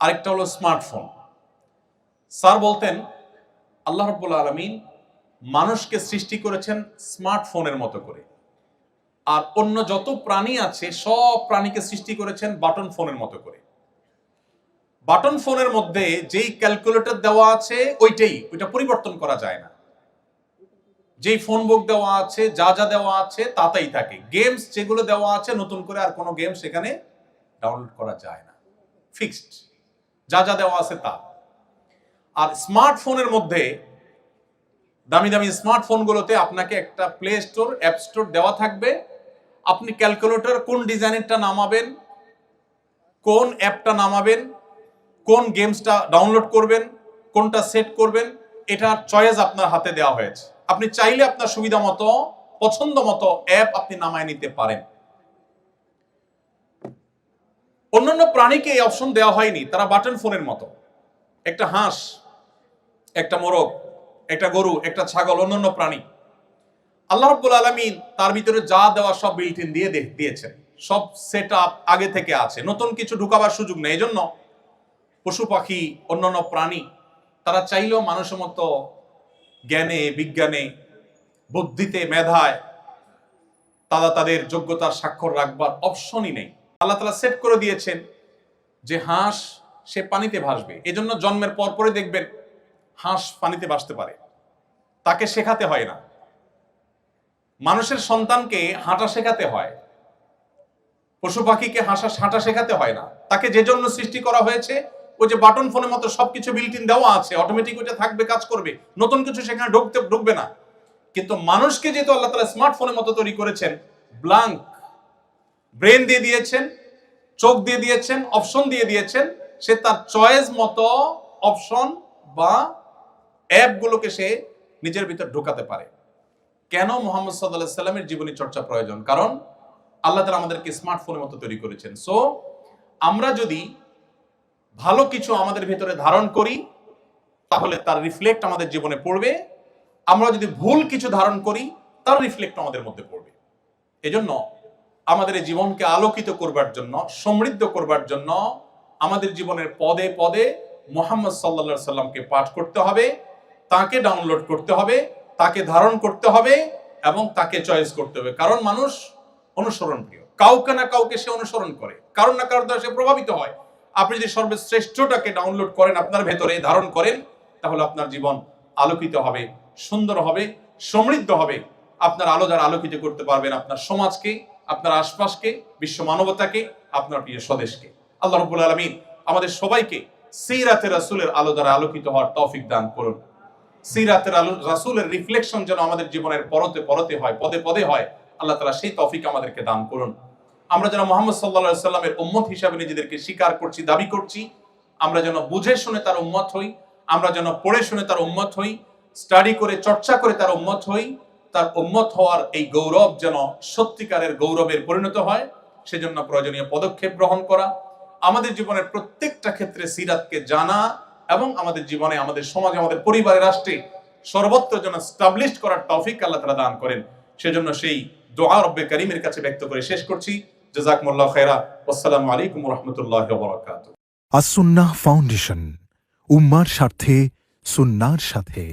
আরেকটা হলো স্মার্টফোন। স্যার বলতেন, আল্লাহ রাব্বুল আলামিন মানুষকে সৃষ্টি করেছেন স্মার্টফোনের মতো করে, আর অন্য যত প্রাণী আছে সব প্রাণীকে সৃষ্টি করেছেন বাটন ফোনের মতো করে। বাটন ফোনের মধ্যে যেই ক্যালকুলেটর দেওয়া আছে ওইটা পরিবর্তন করা যায় না। যেই ফোন বুক দেওয়া আছে, যা যা দেওয়া আছে তাতেই থাকে। গেমস যেগুলো দেওয়া আছে, নতুন করে আর কোনো গেম সেখানে ডাউনলোড করা যায় না, ফিক্সড যা যা দেওয়া আছে তা। আর স্মার্টফোনের মধ্যে, দামি দামি স্মার্টফোনগুলোতে আপনাকে একটা প্লে স্টোর, অ্যাপ স্টোর দেওয়া থাকবে। আপনি ক্যালকুলেটর কোন ডিজাইনেরটা নামাবেন, কোন অ্যাপটা নামাবেন, কোন গেমসটা ডাউনলোড করবেন, কোনটা সেট করবেন, এটার চয়েস আপনার হাতে দেওয়া হয়েছে। আপনি চাইলে আপনার সুবিধা মতো, পছন্দ মতো অ্যাপ আপনি নামায় নিতে পারেন। অন্যান্য প্রাণীকে এই অপশন দেওয়া হয়নি, তারা বাটন ফোনের মতো। একটা হাঁস, একটা মোরগ, একটা গরু, একটা ছাগল, অন্যান্য প্রাণী, আল্লাহ রাব্বুল আলামিন তার ভিতরে যা দেওয়া সব বিল্ট ইন দিয়ে দিয়েছেন, সব সেট আপ আগে থেকে আছে, নতুন কিছু ঢুকাবার সুযোগ নেই। এজন্য পশু পাখি, অন্যান্য প্রাণী, তারা চাইলেও মানুষের মতো জ্ঞানে, বিজ্ঞানে, বুদ্ধিতে, মেধায় তারা তাদের যোগ্যতার স্বাক্ষর রাখবার অপশনই নেই। আল্লাহ তাআলা সেট করে দিয়েছেন যে হাঁস সে পানিতে ভাসবে। এজন্য জন্মের পরপরই দেখবেন হাঁস পানিতে ভাসতে পারে, তাকে শেখাতে হয় না। মানুষের সন্তানকে হাঁটা শেখাতে হয়, পশু পাখিকে হাঁটা শেখাতে হয় না। তাকে যে জন্য সৃষ্টি করা হয়েছে, ওই যে বাটন ফোনের মতো সবকিছু বিল্ট ইন দেওয়া আছে, অটোমেটিক ওইটা থাকবে, কাজ করবে, নতুন কিছু সেখানে ঢুকবে না। কিন্তু মানুষকে যেহেতু আল্লাহ তাআলা স্মার্টফোনের মতো তৈরি করেছেন, ব্ল্যাঙ্ক ব্রেন দিয়ে দিয়েছেন, চোখ দিয়ে দিয়েছেন, অপশন দিয়ে দিয়েছেন, সে তার চয়েস মতো অপশন বা অ্যাপগুলোকে সে নিজের ভিতর ঢোকাতে পারে। কেন মুহাম্মদ সাল্লাল্লাহু আলাইহি সাল্লামের জীবনী চর্চা প্রয়োজন? কারণ আল্লাহ তাআলা আমাদেরকে স্মার্টফোনের মতো তৈরি করেছেন। সো আমরা যদি ভালো কিছু আমাদের ভিতরে ধারণ করি, তাহলে তার রিফ্লেক্ট আমাদের জীবনে পড়বে। আমরা যদি ভুল কিছু ধারণ করি, তার রিফ্লেক্ট আমাদের মধ্যে পড়বে। এজন্য আমাদের এই জীবনকে আলোকিত করবার জন্য, সমৃদ্ধ করবার জন্য আমাদের জীবনের পদে পদে মুহাম্মদ সাল্লাল্লাহু আলাইহি সাল্লামকে পাঠ করতে হবে, তাকে ডাউনলোড করতে হবে, তাকে ধারণ করতে হবে এবং তাকে চয়েস করতে হবে। কারণ মানুষ অনুসরণ প্রিয়, কাউকে না কাউকে সে অনুসরণ করে, কারণ না কারণ দ্বারা সে প্রভাবিত হয়। আপনি যদি সর্বশ্রেষ্ঠটাকে ডাউনলোড করেন, আপনার ভেতরে ধারণ করেন, তাহলে আপনার জীবন আলোকিত হবে, সুন্দর হবে, সমৃদ্ধ হবে। আপনার আলো দ্বারা আলোকিত করতে পারবেন আপনার সমাজকে, আপনার আশপাশকে, বিশ্ব মানবতাকে, আপনার প্রিয় স্বদেশকে। আল্লাহ রাব্বুল আলামিন আমাদের সবাইকে সিরাতে রাসূলের আলো দ্বারা আলোকিত হওয়ার তৌফিক দান করুন। সিরাতে রাসূলের রিফ্লেকশন যেন আমাদের জীবনের পরতে পরতে হয়, পদে পদে হয়, আল্লাহ তাআলা সেই তৌফিক আমাদেরকে দান করুন। আমরা যেন মুহাম্মদ সাল্লাল্লাহু আলাইহি সাল্লামের উম্মত হিসেবে নিজেদেরকে স্বীকার করছি, দাবি করছি, আমরা যেন বুঝে শুনে তার উম্মত হই, আমরা যেন পড়ে শুনে তার উম্মত হই, স্টাডি করে, চর্চা করে তার উম্মত হই। তার উম্মত হওয়ার এই গৌরব যেন সত্যিকারের গৌরবের পরিণত হয়, সেজন্য প্রয়োজনীয় পদক্ষেপ গ্রহণ করা, আমাদের জীবনের প্রত্যেকটা ক্ষেত্রে সিরাতকে জানা এবং আমাদের জীবনে, আমাদের সমাজে, আমাদের পরিবারে, রাষ্ট্রে সর্বত্র যেন স্টাবলিশ করার তৌফিক আল্লাহ তাআলা দান করেন। সেজন্য সেই দোয়া রব্বে কারীমের কাছে ব্যক্ত করে শেষ করছি। জাযাকুমুল্লাহু খাইরা। আসসালামু আলাইকুম ওয়া রাহমাতুল্লাহি ওয়া বারাকাতুহু। আসুন্নাহ ফাউন্ডেশন, উম্মার স্বার্থে সুন্নাহর সাথে।